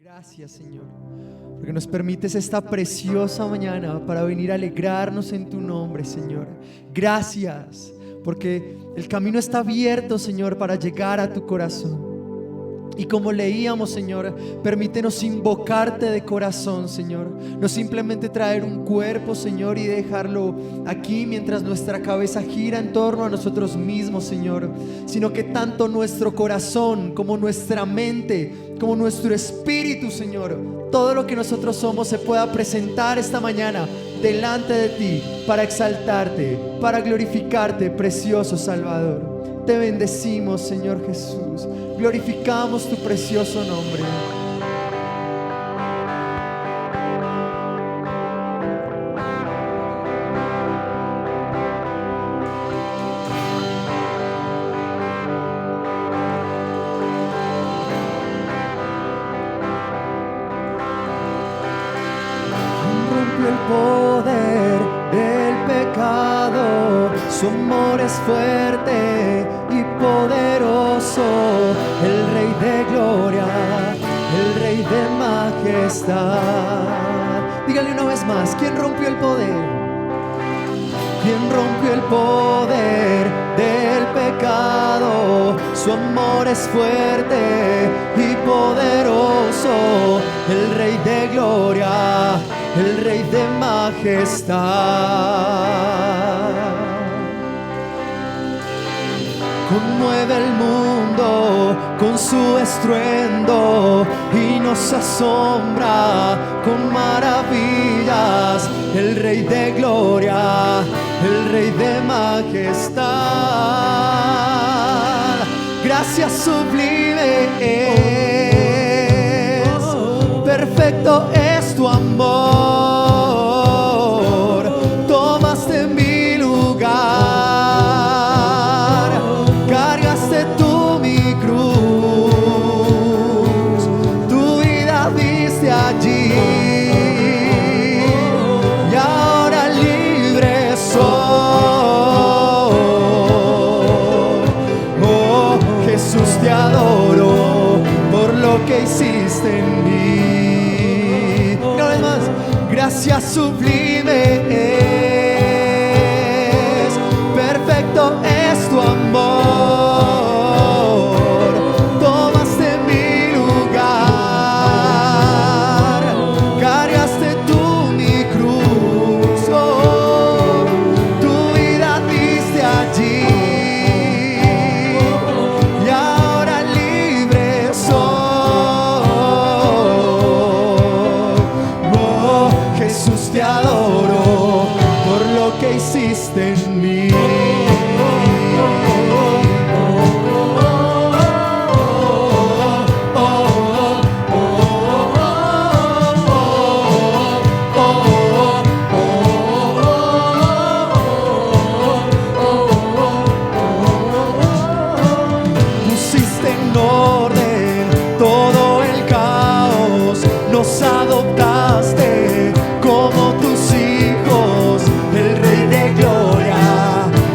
Gracias, Señor, porque nos permites esta preciosa mañana para venir a alegrarnos en tu nombre, Señor. Gracias, porque el camino está abierto, Señor, para llegar a tu corazón. Y como leíamos, Señor, permítenos invocarte de corazón, Señor. No simplemente traer un cuerpo, Señor, y dejarlo aquí mientras nuestra cabeza gira en torno a nosotros mismos, Señor, sino que tanto nuestro corazón como nuestra mente, como nuestro espíritu, Señor, todo lo que nosotros somos se pueda presentar esta mañana delante de ti para exaltarte, para glorificarte, precioso Salvador. Te bendecimos, Señor Jesús. Glorificamos tu precioso nombre. Rompió el poder del pecado, su amor es fuerte y poderoso, el Rey de gloria, el Rey de majestad. Dígale una vez más, ¿quién rompió el poder? ¿Quién rompió el poder del pecado? Su amor es fuerte y poderoso, el Rey de gloria, el Rey de majestad. Conmueve el mundo con su estruendo y nos asombra con maravillas, el Rey de gloria, el Rey de majestad. Gracias sublime es, perfecto es tu amor, tomaste mi lugar, cargaste tú mi cruz, tu vida diste allí y ahora libre soy. Oh, Jesús, te adoro por lo que hiciste en mí. Una vez más, gracias sublime es, perfecto es tu amor, tomaste mi lugar, cargaste tú mi cruz, oh, tu vida diste allí y ahora libre soy. Oh, Jesús, te adoro por lo que hiciste en mí. Pusiste en orden todo el caos, nos adoptaste como tus hijos, el Rey de gloria,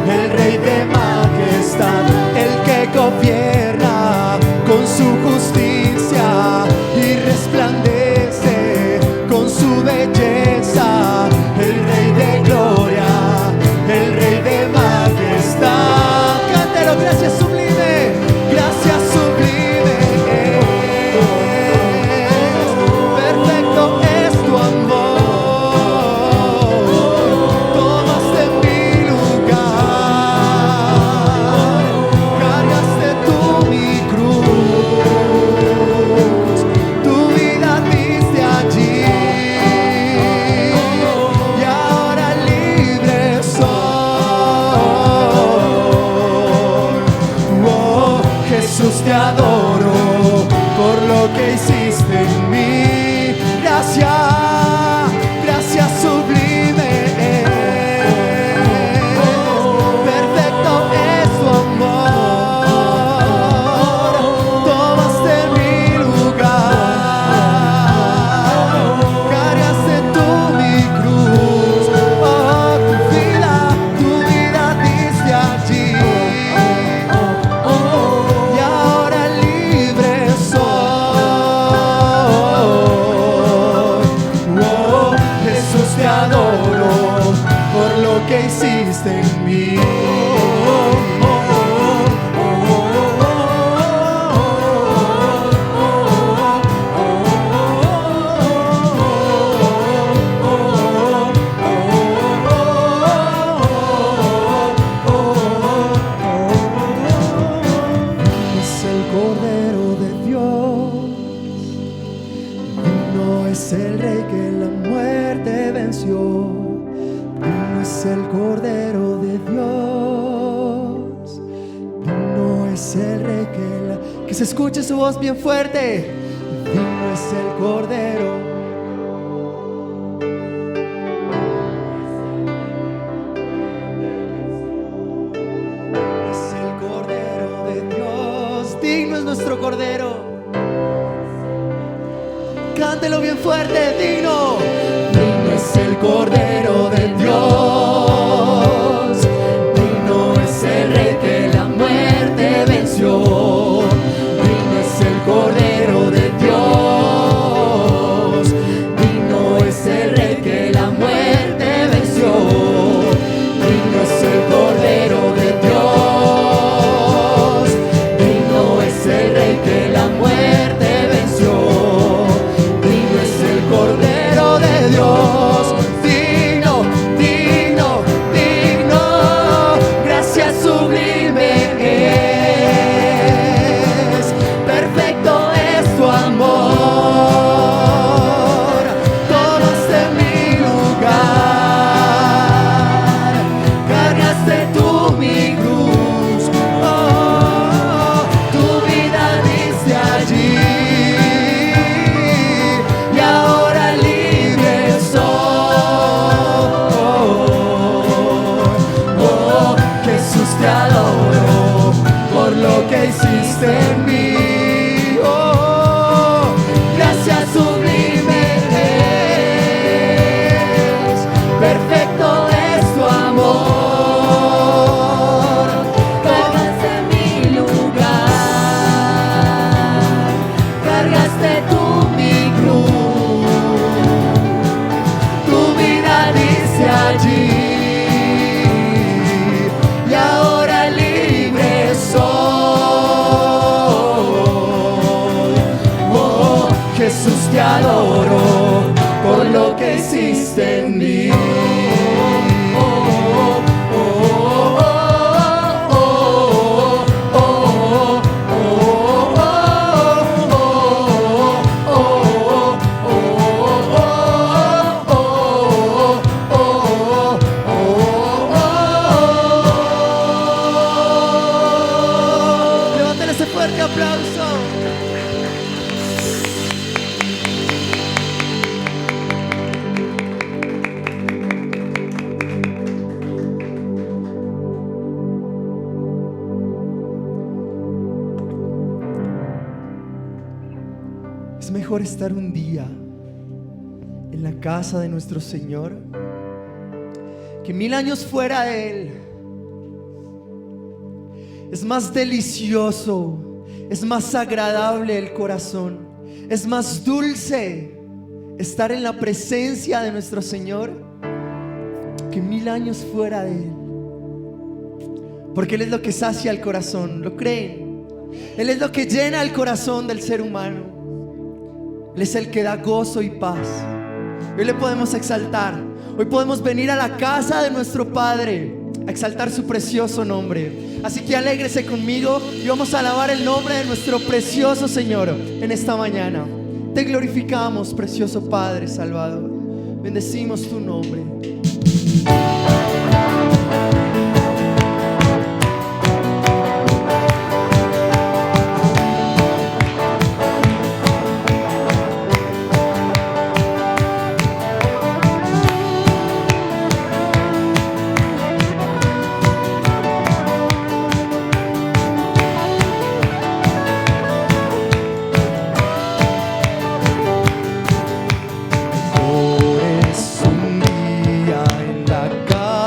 el Rey de majestad, el que gobierna con su justicia y resplandece con su belleza, el Rey de gloria, el Rey de majestad. Cántelo, gracias sublime, gracias sublime es, perfecto es tu amor, tomaste mi lugar, cargaste tú mi cruz, tu vida diste allí y ahora libre soy. Oh, Jesús, te adoro por lo que hiciste en mí. Gracias, gracias sublime es, perfecto es tu amor, tomaste mi lugar, cargaste tú mi cruz, oh, tu vida diste allí y ahora libre soy. es el Rey que la muerte venció. Digno es el Cordero de Dios. Digno es el Rey que se escuche su voz bien fuerte. Digno es el Cordero. Es el Cordero de Dios. Digno es nuestro Cordero. Cántelo bien fuerte, digno. Digno es el Cordero de Dios. Digno es el Rey que la muerte venció. Digno es el Cordero de Dios. Digno es el Rey que la muerte venció. Digno es el Cordero de Dios. Digno es el Rey que la muerte venció. Cordero de Dios, digno, digno, digno, gracia sublime es, perfecto es tu amor, tomaste mi lugar, cargaste tú mi cruz, oh, tu vida diste allí. Te adoro por lo que hiciste en mí. Oh, gracias sublime es, perfecto es tu amor. Cargaste mi lugar, cargaste tú mi cruz, tu vida dice allí. Jesús, te adoro por lo que hiciste en mí. Levanten ese fuerte aplauso. Es mejor estar un día en la casa de nuestro Señor que 1000 años fuera de Él. Es más delicioso, es más agradable el corazón, es más dulce estar en la presencia de nuestro Señor que 1000 años fuera de Él. Porque Él es lo que sacia el corazón, ¿lo creen? Él es lo que llena el corazón del ser humano. Él es el que da gozo y paz. Hoy le podemos exaltar. Hoy podemos venir a la casa de nuestro Padre a exaltar su precioso nombre. Así que alégrese conmigo y vamos a alabar el nombre de nuestro precioso Señor en esta mañana. Te glorificamos, precioso Padre Salvador. Bendecimos tu nombre. Hoy es un día en la casa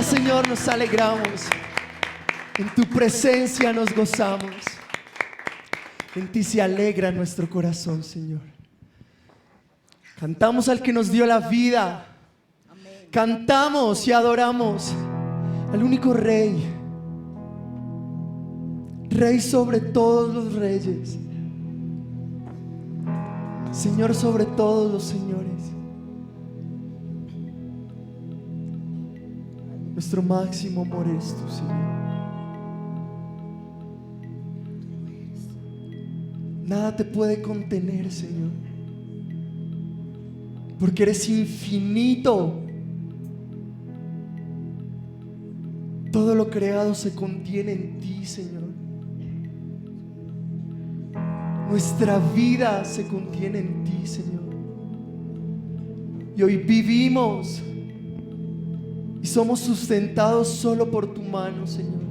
Señor, nos alegramos. En tu presencia nos gozamos. En ti se alegra nuestro corazón, Señor. Cantamos al que nos dio la vida. Cantamos y adoramos al único Rey. Rey sobre todos los reyes. Señor sobre todos los señores. Nuestro máximo amor es tú, Señor. Nada te puede contener, Señor, porque eres infinito. Todo lo creado se contiene en ti, Señor. Nuestra vida se contiene en ti, Señor. Y hoy vivimos y somos sustentados solo por tu mano, Señor.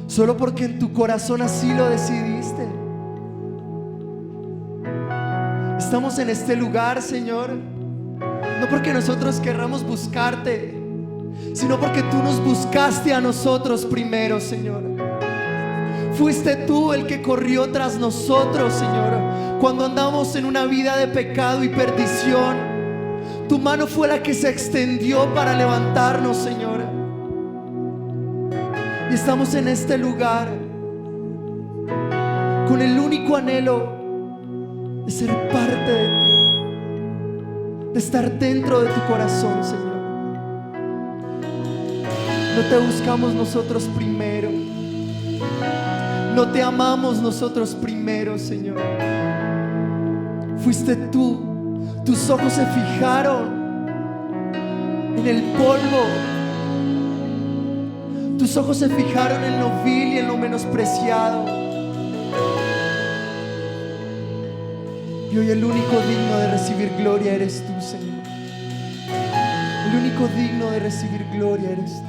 Solo porque en tu corazón así lo decidiste. Estamos en este lugar, Señor, no porque nosotros querramos buscarte, sino porque tú nos buscaste a nosotros primero, Señor. Fuiste tú el que corrió tras nosotros, Señor, cuando andamos en una vida de pecado y perdición. Tu mano fue la que se extendió para levantarnos, Señor. Y estamos en este lugar con el único anhelo de ser parte de ti, de estar dentro de tu corazón, Señor. No te buscamos nosotros primero, no te amamos nosotros primero, Señor. Fuiste tú. Tus ojos se fijaron en el polvo. Tus ojos se fijaron en lo vil y en lo menospreciado. Y hoy el único digno de recibir gloria eres tú, Señor. El único digno de recibir gloria eres tú.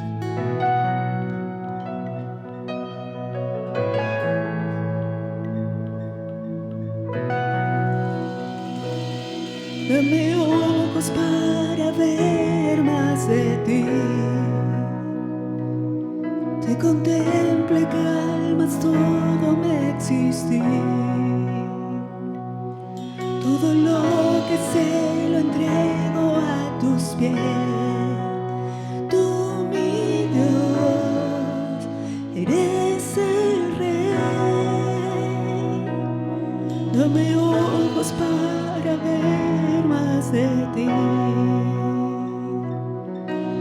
Dame ojos para ver más de ti. Te contemplo y calmas todo mi existir. Todo lo que sé lo entrego a tus pies. Tú, mi Dios, eres el Rey. Dame ojos para ver más de ti.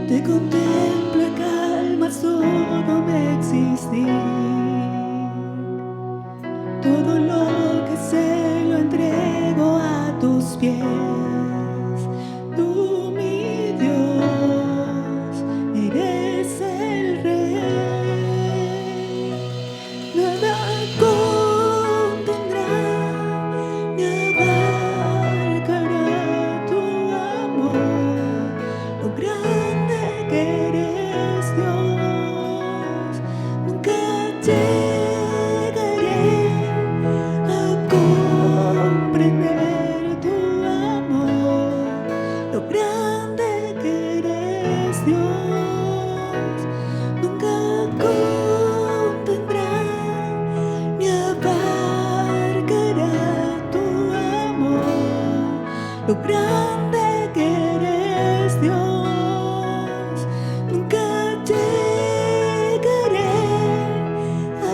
Te contemplo y calmas todo mi existir. Todo lo que sé lo entrego a tus pies. Tú, mi Dios, eres el Rey. Nada contendrá ni abarcará tu amor. Lo grande que eres, Dios, nunca llegaré a comprender tu amor. Lo grande que eres, Dios, nunca contendrá ni abarcará tu amor. Lo grande que eres, Dios, nunca llegaré a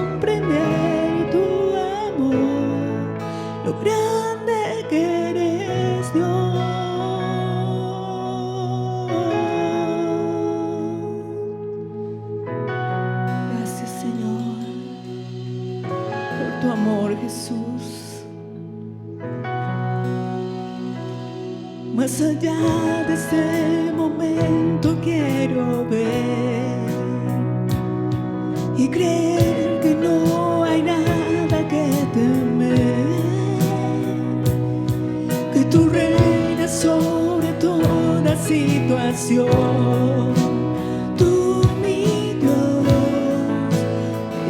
comprender tu amor. Lo grande que eres, Dios. Gracias, Señor, por tu amor, Jesús. Más allá de este momento quiero ver y creer que no hay nada que temer, que tú reinas sobre toda situación. Tú, mi Dios,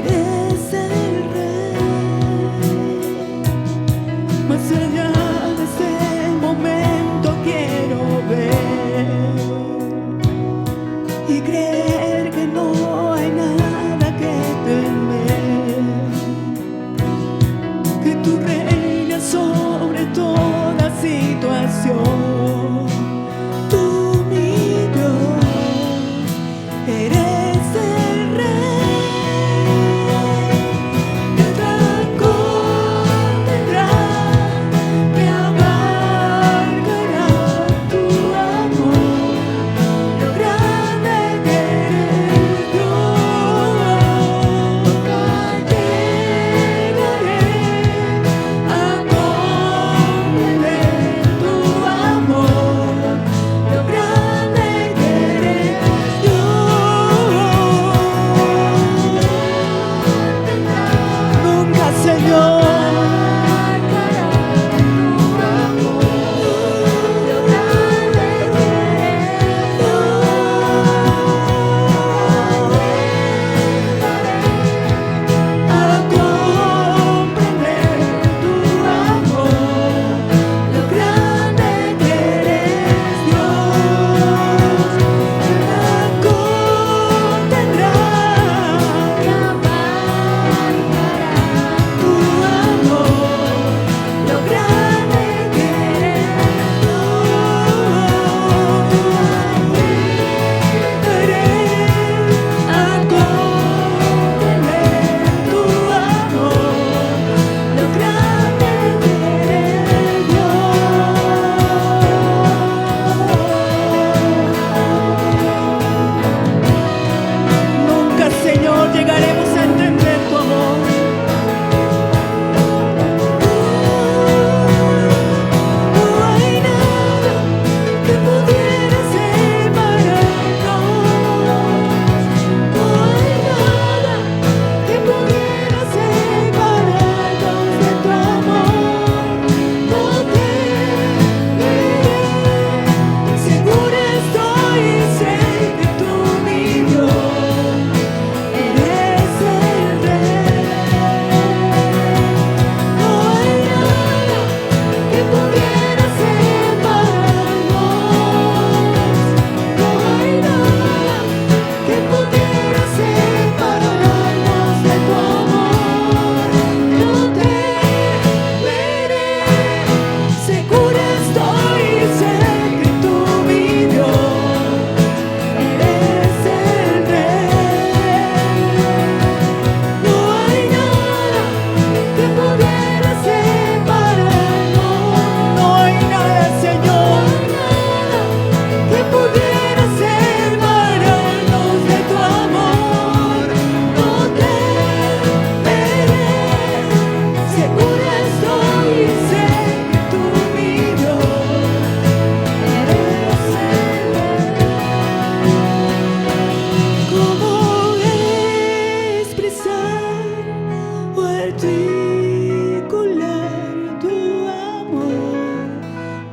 eres el Rey. Más allá de este momento quiero ver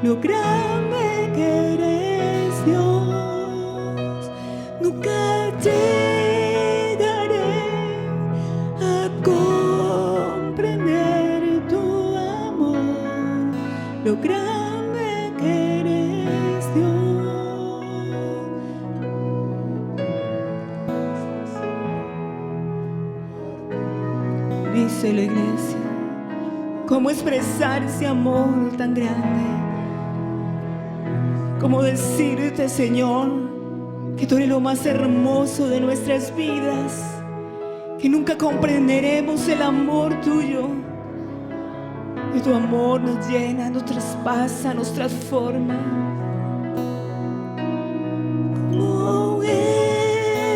lo grande que eres, Dios. Nunca llegaré a comprender tu amor, lo grande que eres, Dios. Dice la iglesia, ¿cómo expresar ese amor tan grande? ¿Cómo decirte, Señor, que tú eres lo más hermoso de nuestras vidas? Que nunca comprenderemos el amor tuyo. Que tu amor nos llena, nos traspasa, nos transforma. ¿Cómo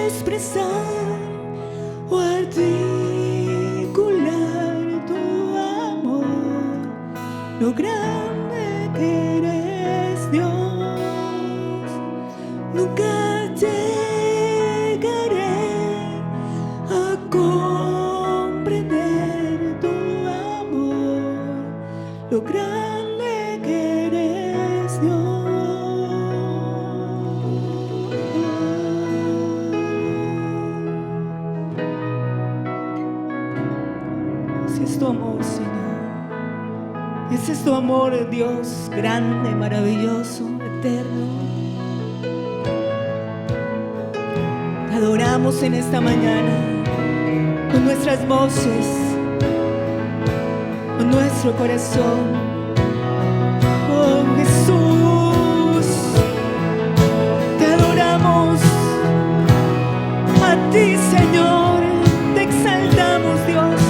expresar o articular tu amor, lo grande que eres, Dios? Nunca llegaré a comprender tu amor, lo grande que eres, Dios. Ese es tu amor, Señor. Ese es tu amor, Dios, grande, maravilloso, eterno. Te adoramos en esta mañana con nuestras voces, con nuestro corazón. Oh Jesús, te adoramos a ti, Señor, te exaltamos, Dios.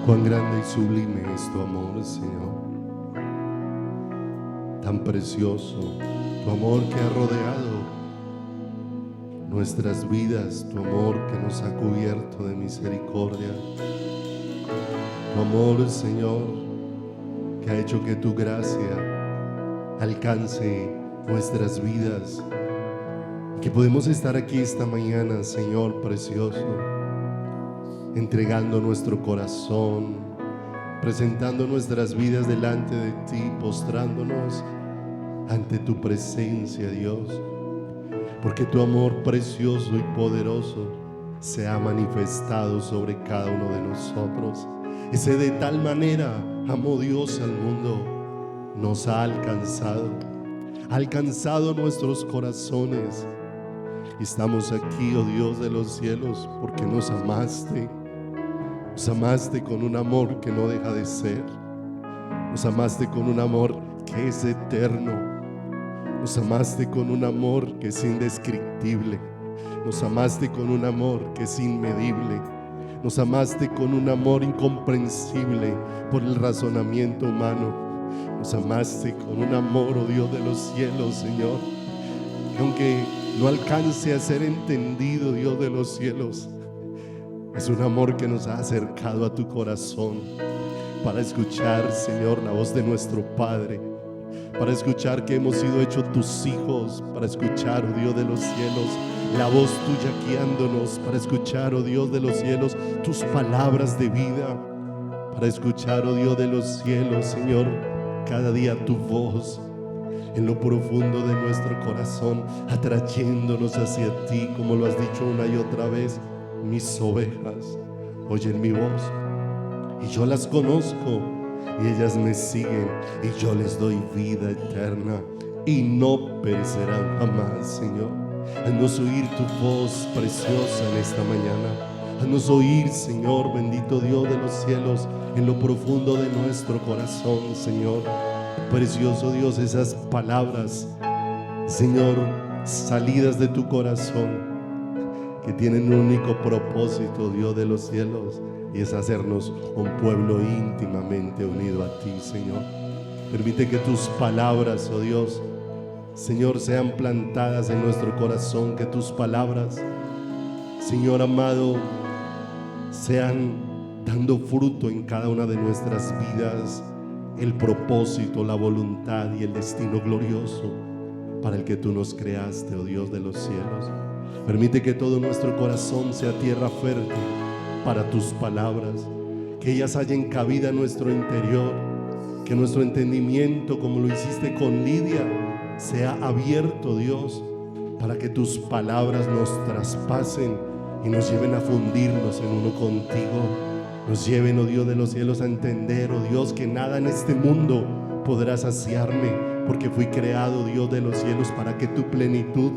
Cuán grande y sublime es tu amor, Señor. Tan precioso tu amor que ha rodeado nuestras vidas, tu amor que nos ha cubierto de misericordia. Tu amor, Señor, que ha hecho que tu gracia alcance nuestras vidas. Y que podemos estar aquí esta mañana, Señor precioso, entregando nuestro corazón, presentando nuestras vidas delante de ti, postrándonos ante tu presencia, Dios, porque tu amor precioso y poderoso se ha manifestado sobre cada uno de nosotros. Ese de tal manera amó Dios al mundo, nos ha alcanzado nuestros corazones. Y estamos aquí, oh Dios de los cielos, porque nos amaste con un amor que no deja de ser, nos amaste con un amor que es eterno, nos amaste con un amor que es indescriptible, nos amaste con un amor que es inmedible, nos amaste con un amor incomprensible por el razonamiento humano, nos amaste con un amor, oh Dios de los cielos, Señor, que aunque no alcance a ser entendido, Dios de los cielos, es un amor que nos ha acercado a tu corazón para escuchar, Señor, la voz de nuestro Padre, para escuchar que hemos sido hechos tus hijos, para escuchar, oh Dios de los cielos, la voz tuya guiándonos, para escuchar, oh Dios de los cielos, tus palabras de vida, para escuchar, oh Dios de los cielos, Señor, cada día tu voz en lo profundo de nuestro corazón, atrayéndonos hacia ti, como lo has dicho una y otra vez. Mis ovejas oyen mi voz y yo las conozco y ellas me siguen y yo les doy vida eterna y no perecerán jamás, Señor. Haznos oír tu voz preciosa en esta mañana. Haznos oír, Señor, bendito Dios de los cielos, en lo profundo de nuestro corazón, Señor. Precioso Dios, esas palabras, Señor, salidas de tu corazón, que tienen un único propósito, Dios de los cielos, y es hacernos un pueblo íntimamente unido a ti, Señor. Permite que tus palabras, oh Dios, Señor, sean plantadas en nuestro corazón, que tus palabras, Señor amado, sean dando fruto en cada una de nuestras vidas, el propósito, la voluntad y el destino glorioso para el que tú nos creaste, oh Dios de los cielos. Permite que todo nuestro corazón sea tierra fértil para tus palabras, que ellas hallen cabida en nuestro interior, que nuestro entendimiento, como lo hiciste con Lidia, sea abierto, Dios, para que tus palabras nos traspasen y nos lleven a fundirnos en uno contigo. Nos lleven, oh Dios de los cielos, a entender, oh Dios, que nada en este mundo podrá saciarme, porque fui creado, Dios de los cielos, para que tu plenitud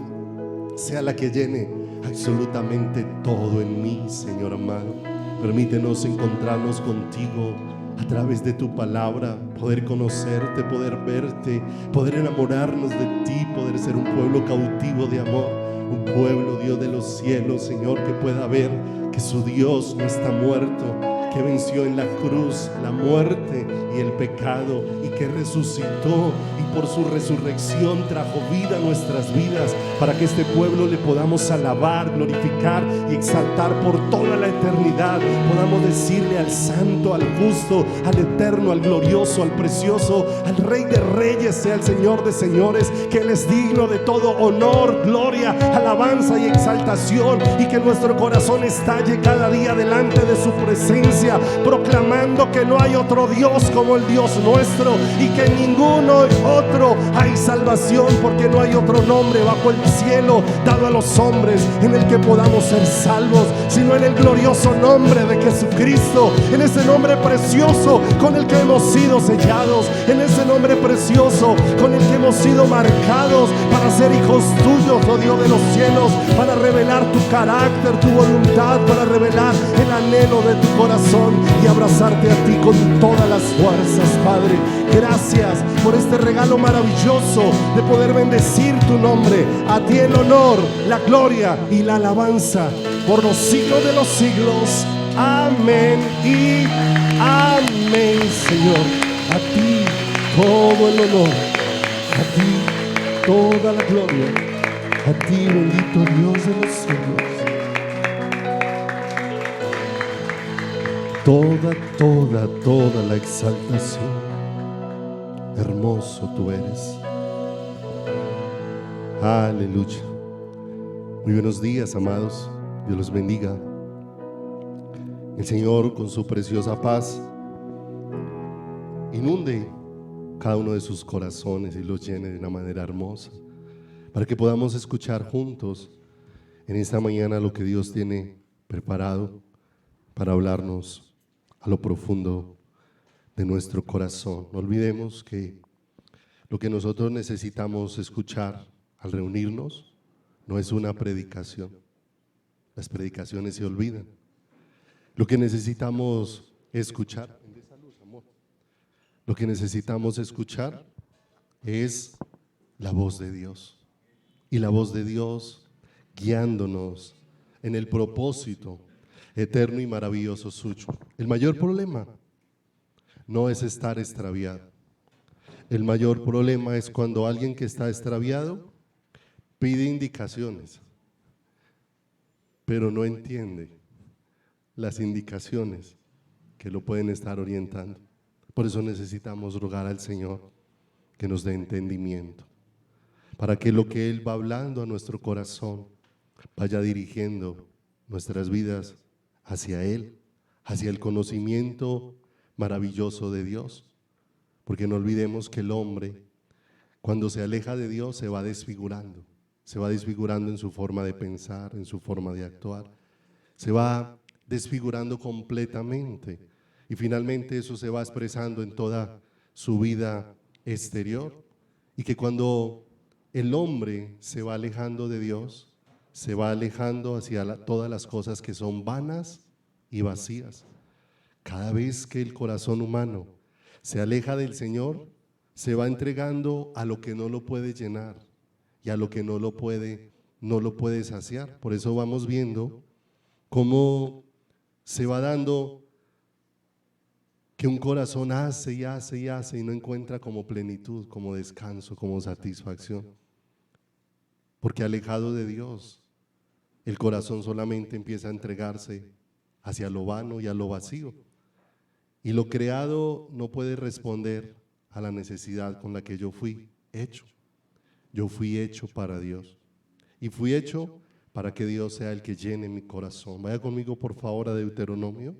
sea la que llene absolutamente todo en mí, Señor amado. Permítenos encontrarnos contigo a través de tu palabra, poder conocerte, poder verte, poder enamorarnos de ti, poder ser un pueblo cautivo de amor, un pueblo, Dios de los cielos, Señor, que pueda ver que su Dios no está muerto, que venció en la cruz la muerte y el pecado, y que resucitó, y por su resurrección trajo vida a nuestras vidas, para que este pueblo le podamos alabar, glorificar y exaltar por toda la eternidad. Podamos decirle al santo, al justo, al eterno, al glorioso, al precioso, al Rey de Reyes, sea el Señor de señores, que Él es digno de todo honor, gloria, alabanza y exaltación, y que nuestro corazón estalle cada día delante de su presencia, proclamando que no hay otro Dios como el Dios nuestro, y que en ninguno otro hay salvación, porque no hay otro nombre bajo el cielo dado a los hombres en el que podamos ser salvos, sino en el glorioso nombre de Jesucristo, en ese nombre precioso con el que hemos sido sellados, en ese nombre precioso con el que hemos sido marcados para ser hijos tuyos, oh Dios de los cielos, para revelar tu carácter, tu voluntad, para revelar el anhelo de tu corazón y abrazarte a ti con todas las fuerzas, Padre. Gracias por este regalo maravilloso de poder bendecir tu nombre. A ti el honor, la gloria y la alabanza por los siglos de los siglos. Amén y todo el honor, a ti toda la gloria, a ti bendito Dios de los cielos. Toda la exaltación. Hermoso tú eres. Aleluya. Muy buenos días, amados. Dios los bendiga. El Señor, con su preciosa paz, inunde cada uno de sus corazones y los llene de una manera hermosa, para que podamos escuchar juntos en esta mañana lo que Dios tiene preparado para hablarnos a lo profundo de nuestro corazón. No olvidemos que lo que nosotros necesitamos escuchar al reunirnos no es una predicación. Las predicaciones se olvidan. Lo que necesitamos escuchar, lo que necesitamos escuchar es la voz de Dios. Y la voz de Dios guiándonos en el propósito eterno y maravilloso suyo. El mayor problema no es estar extraviado. El mayor problema es cuando alguien que está extraviado pide indicaciones, pero no entiende las indicaciones que lo pueden estar orientando. Por eso necesitamos rogar al Señor que nos dé entendimiento, para que lo que Él va hablando a nuestro corazón vaya dirigiendo nuestras vidas hacia Él, hacia el conocimiento maravilloso de Dios. Porque no olvidemos que el hombre, cuando se aleja de Dios, se va desfigurando en su forma de pensar, en su forma de actuar, se va desfigurando completamente, y finalmente eso se va expresando en toda su vida exterior. Y que cuando el hombre se va alejando de Dios, se va alejando hacia todas las cosas que son vanas y vacías. Cada vez que el corazón humano se aleja del Señor, se va entregando a lo que no lo puede llenar y a lo que no lo puede saciar. Por eso vamos viendo cómo se va dando que un corazón hace y hace y hace y no encuentra como plenitud, como descanso, como satisfacción. Porque alejado de Dios, el corazón solamente empieza a entregarse hacia lo vano y a lo vacío. Y lo creado no puede responder a la necesidad con la que yo fui hecho. Yo fui hecho para Dios. Y fui hecho para que Dios sea el que llene mi corazón. Vaya conmigo, por favor, a Deuteronomio.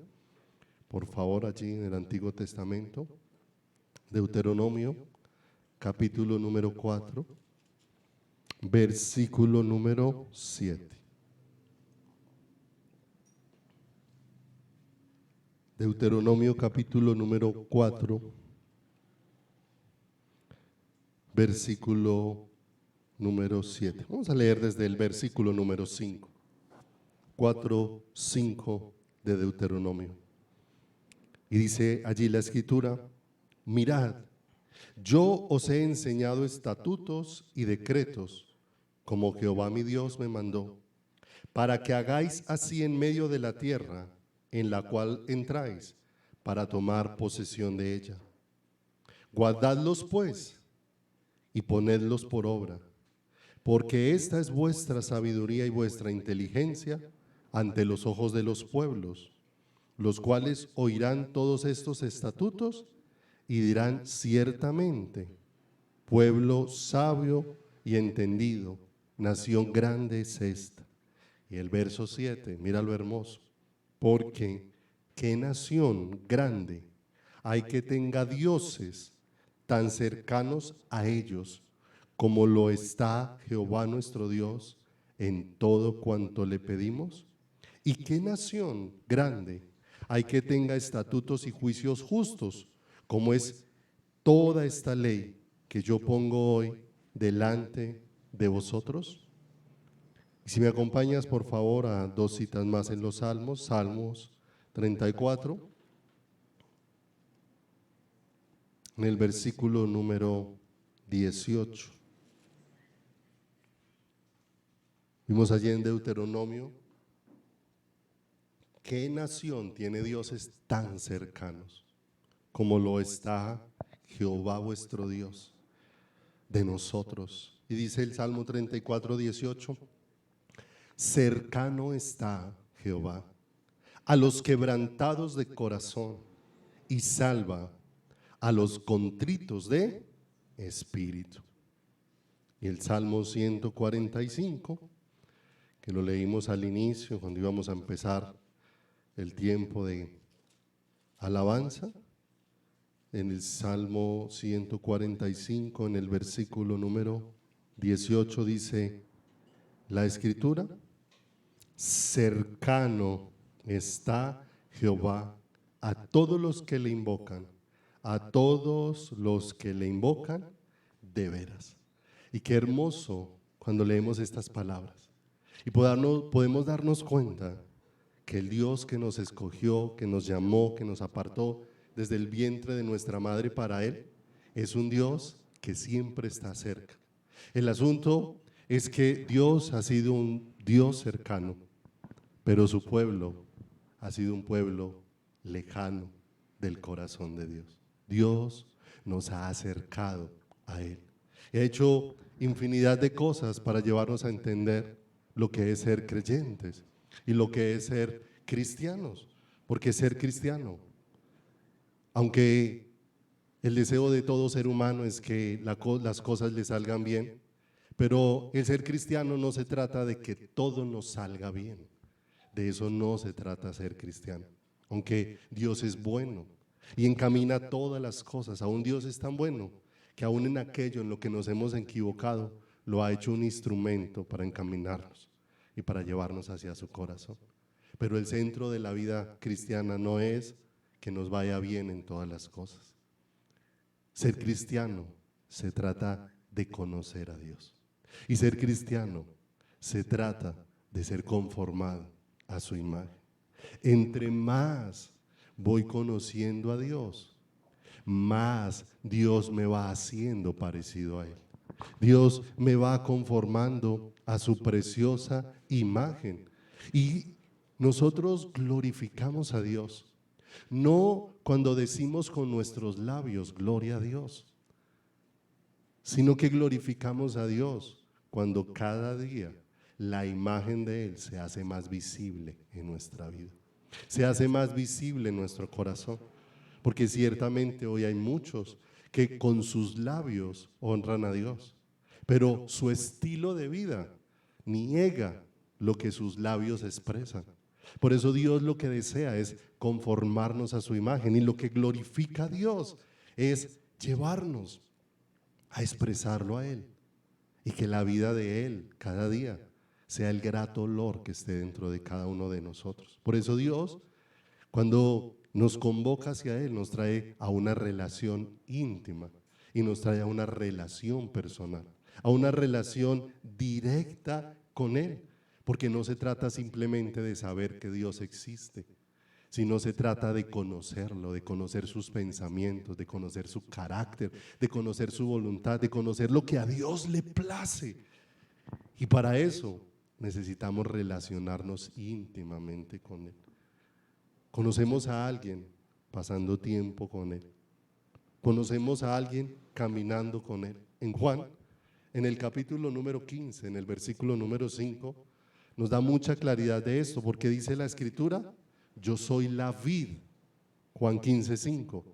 Por favor, allí en el Antiguo Testamento. Deuteronomio, capítulo número 4, versículo número 7. Deuteronomio capítulo número 4, versículo número 7. Vamos a leer desde el versículo número 5. 4, 5 de Deuteronomio. Y dice allí la escritura: mirad, yo os he enseñado estatutos y decretos, como Jehová mi Dios me mandó, para que hagáis así en medio de la tierra en la cual entráis, para tomar posesión de ella. Guardadlos pues y ponedlos por obra, porque esta es vuestra sabiduría y vuestra inteligencia ante los ojos de los pueblos, los cuales oirán todos estos estatutos y dirán: ciertamente, pueblo sabio y entendido, nación grande es esta. Y el verso 7, mira lo hermoso: porque qué nación grande hay que tenga dioses tan cercanos a ellos como lo está Jehová nuestro Dios en todo cuanto le pedimos. Y qué nación grande hay que tenga estatutos y juicios justos, como es toda esta ley que yo pongo hoy delante de vosotros. Y si me acompañas, por favor, a dos citas más en los Salmos. Salmos 34, en el versículo número 18. Vimos allí en Deuteronomio: ¿qué nación tiene dioses tan cercanos como lo está Jehová vuestro Dios de nosotros. Y dice el Salmo 34:18, cercano está Jehová a los quebrantados de corazón y salva a los contritos de espíritu. Y el Salmo 145, que lo leímos al inicio cuando íbamos a empezar el tiempo de alabanza, en el Salmo 145, en el versículo número 18 dice la Escritura, cercano está Jehová a todos los que le invocan, a todos los que le invocan de veras. Y qué hermoso cuando leemos estas palabras y podemos darnos cuenta que el Dios que nos escogió, que nos llamó, que nos apartó desde el vientre de nuestra madre para Él, es un Dios que siempre está cerca. El asunto es que Dios ha sido un Dios cercano, pero su pueblo ha sido un pueblo lejano del corazón de Dios. Dios nos ha acercado a Él. Ha hecho infinidad de cosas para llevarnos a entender lo que es ser creyentes y lo que es ser cristianos. Porque ser cristiano, aunque el deseo de todo ser humano es que las cosas le salgan bien, pero el ser cristiano no se trata de que todo nos salga bien. De eso no se trata ser cristiano. Aunque Dios es bueno y encamina todas las cosas, aún Dios es tan bueno que aún en aquello en lo que nos hemos equivocado, lo ha hecho un instrumento para encaminarnos y para llevarnos hacia su corazón. Pero el centro de la vida cristiana no es que nos vaya bien en todas las cosas. Ser cristiano se trata de conocer a Dios. Y ser cristiano se trata de ser conformado a su imagen. Entre más voy conociendo a Dios, más Dios me va haciendo parecido a Él. Dios me va conformando a su preciosa imagen. Y nosotros glorificamos a Dios, no cuando decimos con nuestros labios gloria a Dios, sino que glorificamos a Dios cuando cada día la imagen de Él se hace más visible en nuestra vida, se hace más visible en nuestro corazón, porque ciertamente hoy hay muchos que con sus labios honran a Dios, pero su estilo de vida niega lo que sus labios expresan. Por eso Dios lo que desea es conformarnos a su imagen, y lo que glorifica a Dios es llevarnos a expresarlo a Él, y que la vida de Él cada día sea el grato olor que esté dentro de cada uno de nosotros. Por eso Dios, cuando nos convoca hacia Él, nos trae a una relación íntima y nos trae a una relación personal, a una relación directa con Él, porque no se trata simplemente de saber que Dios existe, sino se trata de conocerlo, de conocer sus pensamientos, de conocer su carácter, de conocer su voluntad, de conocer lo que a Dios le place. Y para eso necesitamos relacionarnos íntimamente con Él. Conocemos a alguien pasando tiempo con Él. Conocemos a alguien caminando con Él. En Juan, en el capítulo número 15, en el versículo número 5, nos da mucha claridad de esto, porque dice la Escritura, yo soy la vid. Juan 15:5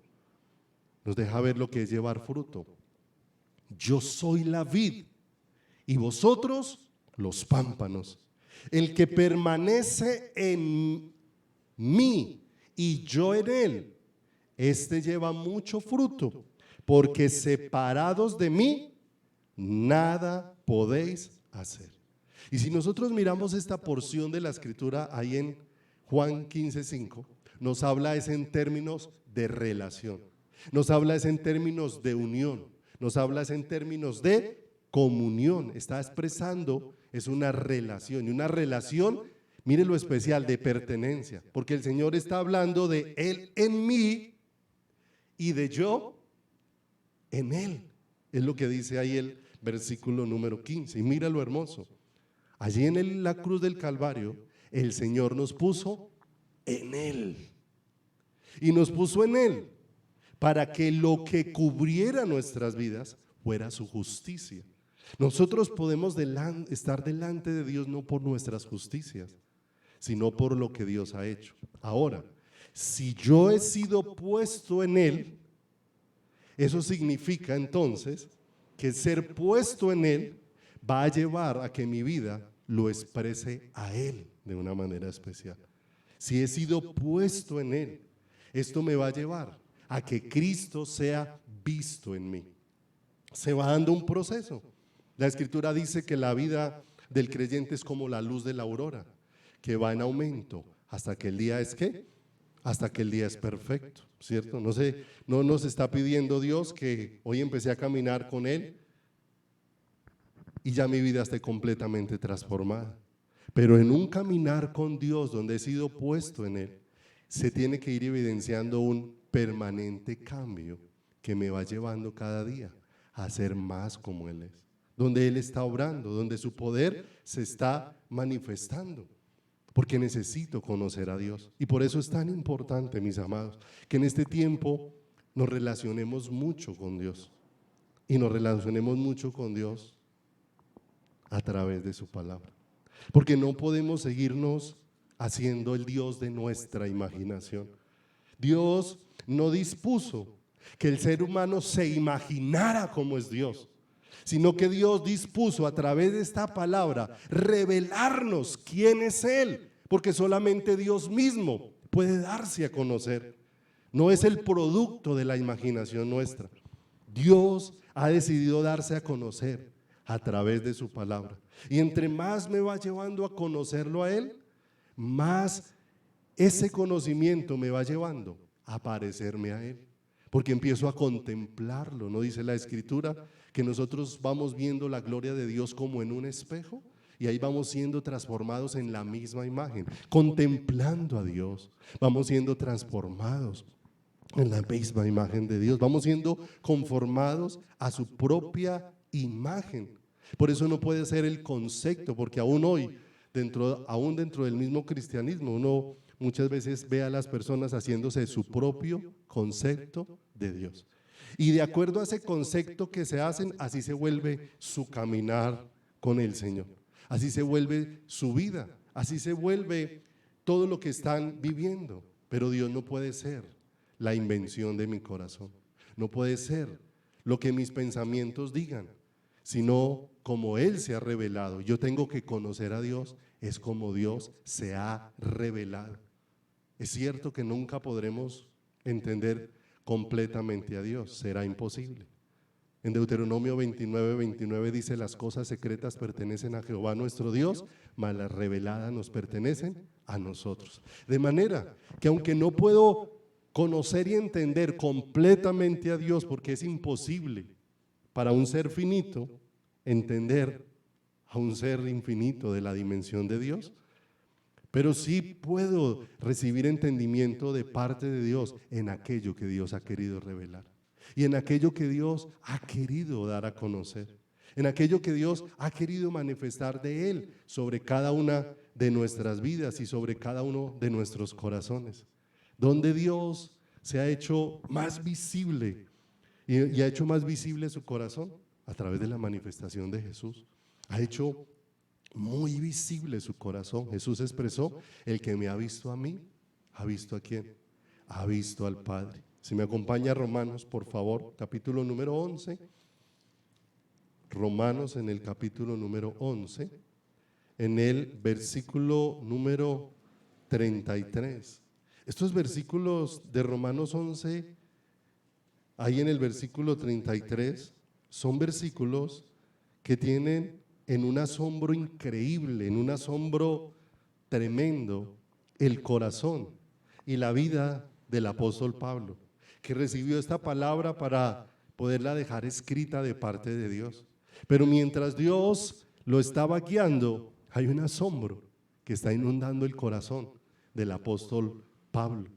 nos deja ver lo que es llevar fruto. Yo soy la vid y vosotros los pámpanos. El que permanece en mí y yo en él, este lleva mucho fruto, porque separados de mí nada podéis hacer. Y si nosotros miramos esta porción de la Escritura ahí en Juan 15:5, nos habla es en términos de relación, nos habla es en términos de unión, nos habla es en términos de comunión. Está expresando es una relación, y una relación, mire lo especial, de pertenencia, porque el Señor está hablando de Él en mí y de yo en Él. Es lo que dice ahí el versículo número 15. Y mira lo hermoso. Allí en la cruz del Calvario, el Señor nos puso en Él. Y nos puso en Él para que lo que cubriera nuestras vidas fuera su justicia. Nosotros podemos estar delante de Dios no por nuestras justicias, sino por lo que Dios ha hecho. Ahora, si yo he sido puesto en Él, eso significa entonces que ser puesto en Él va a llevar a que mi vida lo exprese a Él de una manera especial. Si he sido puesto en Él, esto me va a llevar a que Cristo sea visto en mí. Se va dando un proceso. La Escritura dice que la vida del creyente es como la luz de la aurora, que va en aumento hasta que el día es ¿qué? Hasta que el día es perfecto, ¿cierto? No nos está pidiendo Dios que hoy empecé a caminar con Él y ya mi vida esté completamente transformada. Pero en un caminar con Dios donde he sido puesto en Él, se tiene que ir evidenciando un permanente cambio que me va llevando cada día a ser más como Él es, donde Él está obrando, donde su poder se está manifestando, porque necesito conocer a Dios. Y por eso es tan importante, mis amados, que en este tiempo nos relacionemos mucho con Dios, y nos relacionemos mucho con Dios a través de su palabra, porque no podemos seguirnos haciendo el Dios de nuestra imaginación. Dios no dispuso que el ser humano se imaginara cómo es Dios, sino que Dios dispuso a través de esta palabra revelarnos quién es Él, porque solamente Dios mismo puede darse a conocer. No es el producto de la imaginación nuestra. Dios ha decidido darse a conocer a través de su palabra. Y entre más me va llevando a conocerlo a Él, más ese conocimiento me va llevando a parecerme a Él, porque empiezo a contemplarlo. ¿No dice la Escritura que nosotros vamos viendo la gloria de Dios como en un espejo? Y ahí vamos siendo transformados en la misma imagen, contemplando a Dios. Vamos siendo transformados en la misma imagen de Dios. Vamos siendo conformados a su propia imagen. Por eso no puede ser el concepto, porque aún hoy, aún dentro del mismo cristianismo, uno muchas veces ve a las personas haciéndose su propio concepto de Dios. Y de acuerdo a ese concepto que se hacen, así se vuelve su caminar con el Señor. Así se vuelve su vida, así se vuelve todo lo que están viviendo. Pero Dios no puede ser la invención de mi corazón, no puede ser lo que mis pensamientos digan, sino como Él se ha revelado. Yo tengo que conocer a Dios, es como Dios se ha revelado. Es cierto que nunca podremos entender completamente a Dios, será imposible. En Deuteronomio 29:29 dice: las cosas secretas pertenecen a Jehová nuestro Dios, mas las reveladas nos pertenecen a nosotros. De manera que aunque no puedo conocer y entender completamente a Dios, porque es imposible para un ser finito entender a un ser infinito de la dimensión de Dios, pero sí puedo recibir entendimiento de parte de Dios en aquello que Dios ha querido revelar y en aquello que Dios ha querido dar a conocer, en aquello que Dios ha querido manifestar de Él sobre cada una de nuestras vidas y sobre cada uno de nuestros corazones, donde Dios se ha hecho más visible y ha hecho más visible su corazón a través de la manifestación de Jesús. Ha hecho muy visible su corazón. Jesús expresó: el que me ha visto a mí, ¿ha visto a quién? Ha visto al Padre. Si me acompaña a Romanos, por favor, capítulo número 11. Romanos, en el capítulo número 11, en el versículo número 33. Estos versículos de Romanos 11, ahí en el versículo 33, son versículos que tienen en un asombro increíble, en un asombro tremendo, el corazón y la vida del apóstol Pablo, que recibió esta palabra para poderla dejar escrita de parte de Dios. Pero mientras Dios lo estaba guiando, hay un asombro que está inundando el corazón del apóstol Pablo.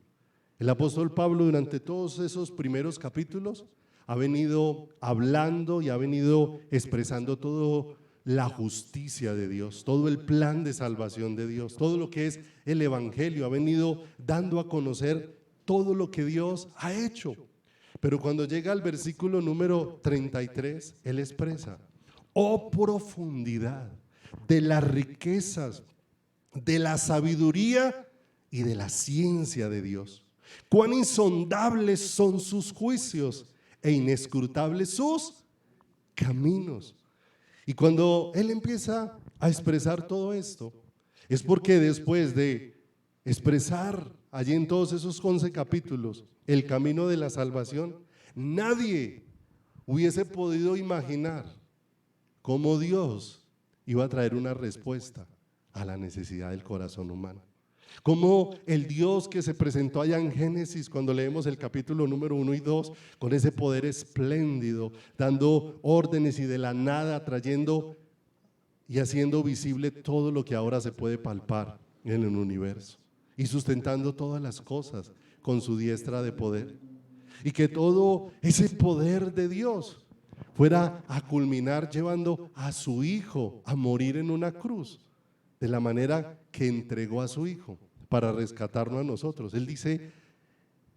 El apóstol Pablo, durante todos esos primeros capítulos, ha venido hablando y ha venido expresando toda la justicia de Dios, todo el plan de salvación de Dios, todo lo que es el evangelio. Ha venido dando a conocer todo lo que Dios ha hecho. Pero cuando llega al versículo número 33, él expresa: oh profundidad de las riquezas, de la sabiduría y de la ciencia de Dios. Cuán insondables son sus juicios e inescrutables sus caminos. Y cuando él empieza a expresar todo esto, es porque después de expresar allí en todos esos 11 capítulos el camino de la salvación, nadie hubiese podido imaginar cómo Dios iba a traer una respuesta a la necesidad del corazón humano. Como el Dios que se presentó allá en Génesis, cuando leemos el capítulo número 1 y 2, con ese poder espléndido, dando órdenes y de la nada trayendo y haciendo visible todo lo que ahora se puede palpar en el universo, y sustentando todas las cosas con su diestra de poder, y que todo ese poder de Dios fuera a culminar llevando a su Hijo a morir en una cruz, de la manera que entregó a su Hijo para rescatarnos a nosotros. Él dice,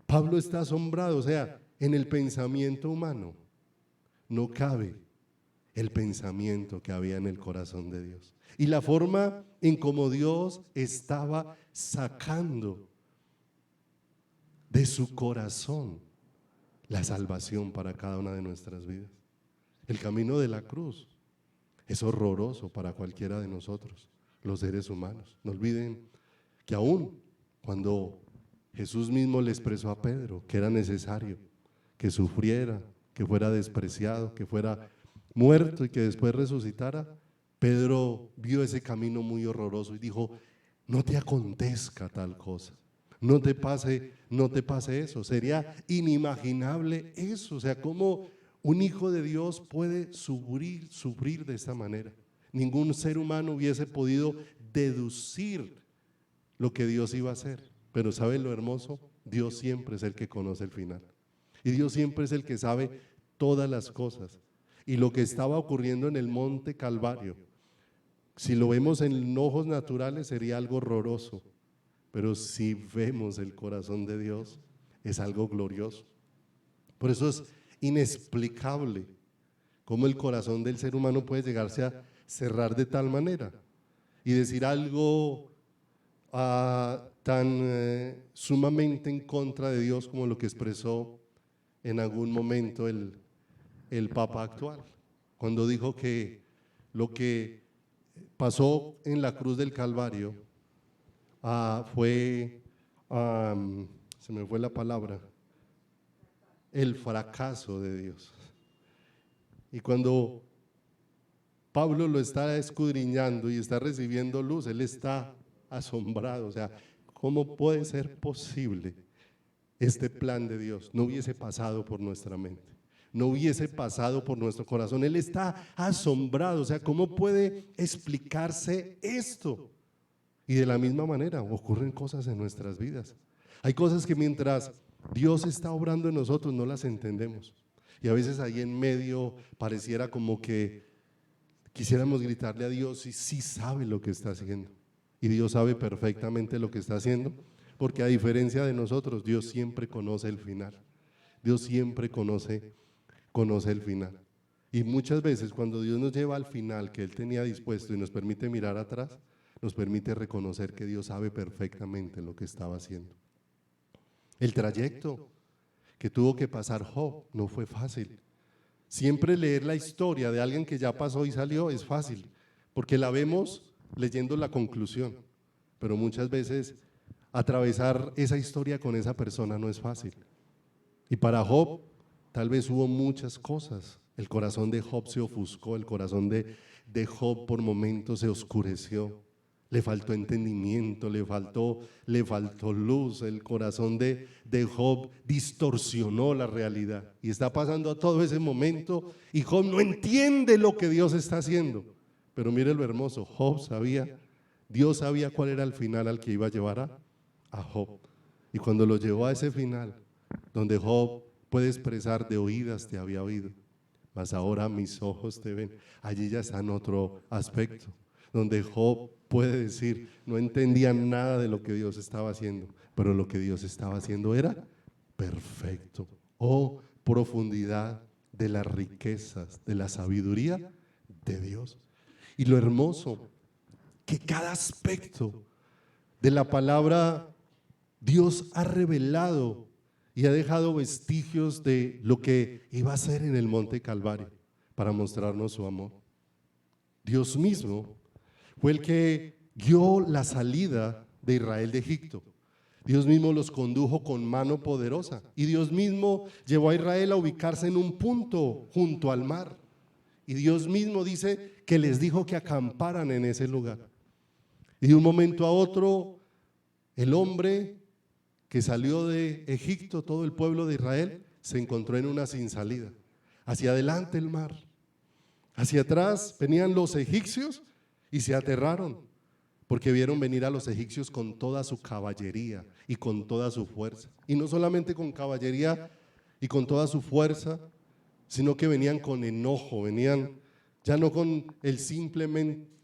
Pablo está asombrado, o sea, en el pensamiento humano no cabe el pensamiento que había en el corazón de Dios. Y la forma en cómo Dios estaba sacando de su corazón la salvación para cada una de nuestras vidas. El camino de la cruz es horroroso para cualquiera de nosotros, los seres humanos. No olviden que aún cuando Jesús mismo le expresó a Pedro que era necesario que sufriera, que fuera despreciado, que fuera muerto y que después resucitara, Pedro vio ese camino muy horroroso y dijo, no te acontezca tal cosa, no te pase eso. Sería inimaginable eso, o sea, cómo un hijo de Dios puede sufrir de esta manera. Ningún ser humano hubiese podido deducir lo que Dios iba a hacer, pero ¿saben lo hermoso? Dios siempre es el que conoce el final, y Dios siempre es el que sabe todas las cosas. Y lo que estaba ocurriendo en el monte Calvario, si lo vemos en ojos naturales sería algo horroroso, pero si vemos el corazón de Dios es algo glorioso. Por eso es inexplicable cómo el corazón del ser humano puede llegarse a cerrar de tal manera y decir algo tan sumamente en contra de Dios como lo que expresó en algún momento el Papa actual, cuando dijo que lo que pasó en la cruz del Calvario fue, se me fue la palabra, el fracaso de Dios. Y cuando Pablo lo está escudriñando y está recibiendo luz, él está asombrado, o sea, ¿cómo puede ser posible este plan de Dios? No hubiese pasado por nuestra mente, no hubiese pasado por nuestro corazón. Él está asombrado, o sea, ¿cómo puede explicarse esto? Y de la misma manera ocurren cosas en nuestras vidas. Hay cosas que mientras Dios está obrando en nosotros no las entendemos, y a veces ahí en medio pareciera como que quisiéramos gritarle a Dios y sí sabe lo que está haciendo, y Dios sabe perfectamente lo que está haciendo, porque a diferencia de nosotros, Dios siempre conoce el final. Dios siempre conoce el final. Y muchas veces cuando Dios nos lleva al final que Él tenía dispuesto y nos permite mirar atrás, nos permite reconocer que Dios sabe perfectamente lo que estaba haciendo. El trayecto que tuvo que pasar Job no fue fácil. Siempre leer la historia de alguien que ya pasó y salió es fácil, porque la vemos leyendo la conclusión, pero muchas veces atravesar esa historia con esa persona no es fácil. Y para Job tal vez hubo muchas cosas. El corazón de Job se ofuscó, el corazón de Job por momentos se oscureció, le faltó entendimiento, le faltó luz. El corazón de Job distorsionó la realidad y está pasando a todo ese momento y Job no entiende lo que Dios está haciendo. Pero mire lo hermoso, Dios sabía cuál era el final al que iba a llevar a Job, y cuando lo llevó a ese final donde Job puede expresar: de oídas te había oído, mas ahora mis ojos te ven, allí ya está en otro aspecto, donde Job puede decir: no entendía nada de lo que Dios estaba haciendo, pero lo que Dios estaba haciendo era perfecto. Oh, profundidad de las riquezas, de la sabiduría de Dios. Y lo hermoso, que cada aspecto de la palabra Dios ha revelado y ha dejado vestigios de lo que iba a hacer en el monte Calvario para mostrarnos su amor. Dios mismo fue el que guió la salida de Israel de Egipto. Dios mismo los condujo con mano poderosa y Dios mismo llevó a Israel a ubicarse en un punto junto al mar. Y Dios mismo dice que les dijo que acamparan en ese lugar. Y de un momento a otro, el hombre que salió de Egipto, todo el pueblo de Israel, se encontró en una sin salida. Hacia adelante el mar, hacia atrás venían los egipcios y se aterraron, porque vieron venir a los egipcios con toda su caballería y con toda su fuerza. Y no solamente con caballería y con toda su fuerza, sino que venían con enojo, venían ya no con el simple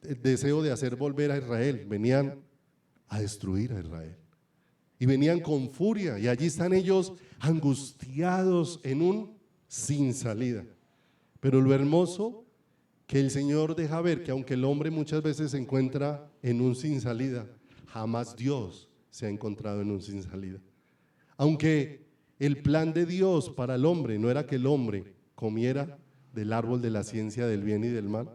deseo de hacer volver a Israel, venían a destruir a Israel. Y venían con furia, y allí están ellos angustiados en un sin salida. Pero lo hermoso que el Señor deja ver que aunque el hombre muchas veces se encuentra en un sin salida, jamás Dios se ha encontrado en un sin salida. Aunque el plan de Dios para el hombre no era que el hombre comiera del árbol de la ciencia del bien y del mal,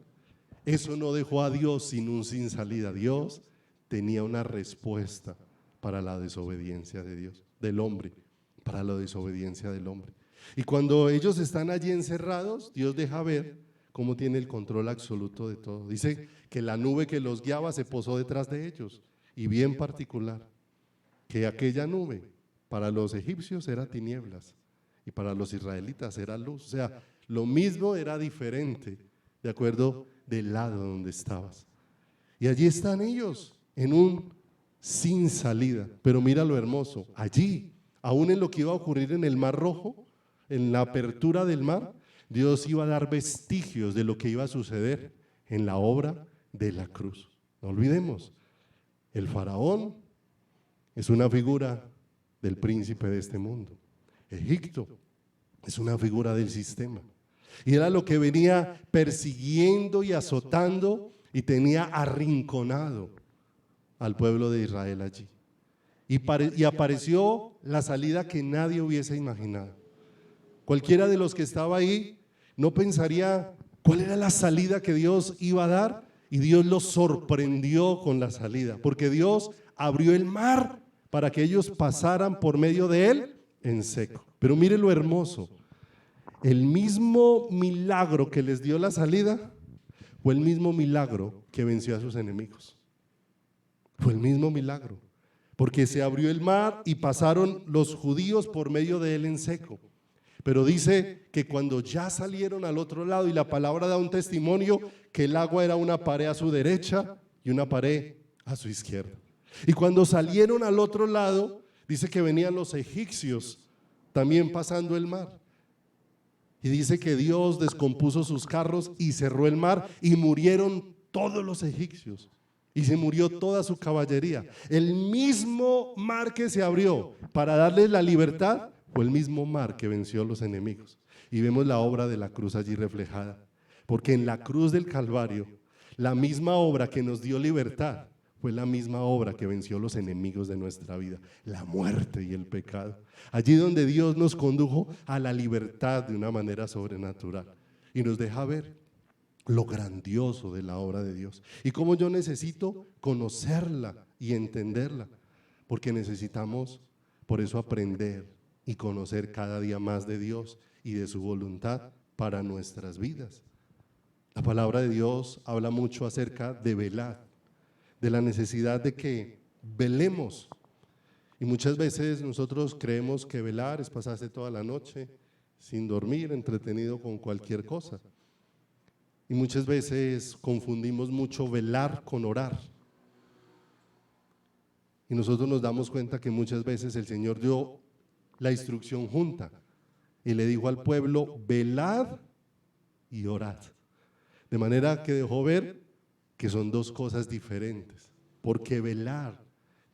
eso no dejó a Dios sin un sin salida. Dios tenía una respuesta para la desobediencia de Dios, del hombre, para la desobediencia del hombre. Y cuando ellos están allí encerrados, Dios deja ver cómo tiene el control absoluto de todo. Dice que la nube que los guiaba se posó detrás de ellos, y bien particular, que aquella nube para los egipcios era tinieblas y para los israelitas era luz. O sea, lo mismo era diferente de acuerdo del lado donde estabas. Y allí están ellos en un sin salida. Pero mira lo hermoso, allí, aún en lo que iba a ocurrir en el Mar Rojo, en la apertura del mar, Dios iba a dar vestigios de lo que iba a suceder en la obra de la cruz. No olvidemos, el faraón es una figura del príncipe de este mundo. Egipto es una figura del sistema. Y era lo que venía persiguiendo y azotando y tenía arrinconado al pueblo de Israel allí. Y apareció la salida que nadie hubiese imaginado. Cualquiera de los que estaba ahí no pensaría cuál era la salida que Dios iba a dar, y Dios los sorprendió con la salida, porque Dios abrió el mar para que ellos pasaran por medio de él en seco. Pero mire lo hermoso, el mismo milagro que les dio la salida fue el mismo milagro que venció a sus enemigos. Fue el mismo milagro, porque se abrió el mar y pasaron los judíos por medio de él en seco. Pero dice que cuando ya salieron al otro lado, y la palabra da un testimonio, que el agua era una pared a su derecha y una pared a su izquierda. Y cuando salieron al otro lado, dice que venían los egipcios también pasando el mar. Y dice que Dios descompuso sus carros y cerró el mar, y murieron todos los egipcios. Y se murió toda su caballería. El mismo mar que se abrió para darles la libertad fue el mismo mar que venció a los enemigos. Y vemos la obra de la cruz allí reflejada. Porque en la cruz del Calvario, la misma obra que nos dio libertad fue la misma obra que venció los enemigos de nuestra vida, la muerte y el pecado. Allí donde Dios nos condujo a la libertad de una manera sobrenatural. Y nos deja ver lo grandioso de la obra de Dios y cómo yo necesito conocerla y entenderla, porque necesitamos por eso aprender y conocer cada día más de Dios y de su voluntad para nuestras vidas. La palabra de Dios habla mucho acerca de velar, de la necesidad de que velemos, y muchas veces nosotros creemos que velar es pasarse toda la noche sin dormir, entretenido con cualquier cosa. Y muchas veces confundimos mucho velar con orar. Y nosotros nos damos cuenta que muchas veces el Señor dio la instrucción junta y le dijo al pueblo: velad y orad. De manera que dejó ver que son dos cosas diferentes, porque velar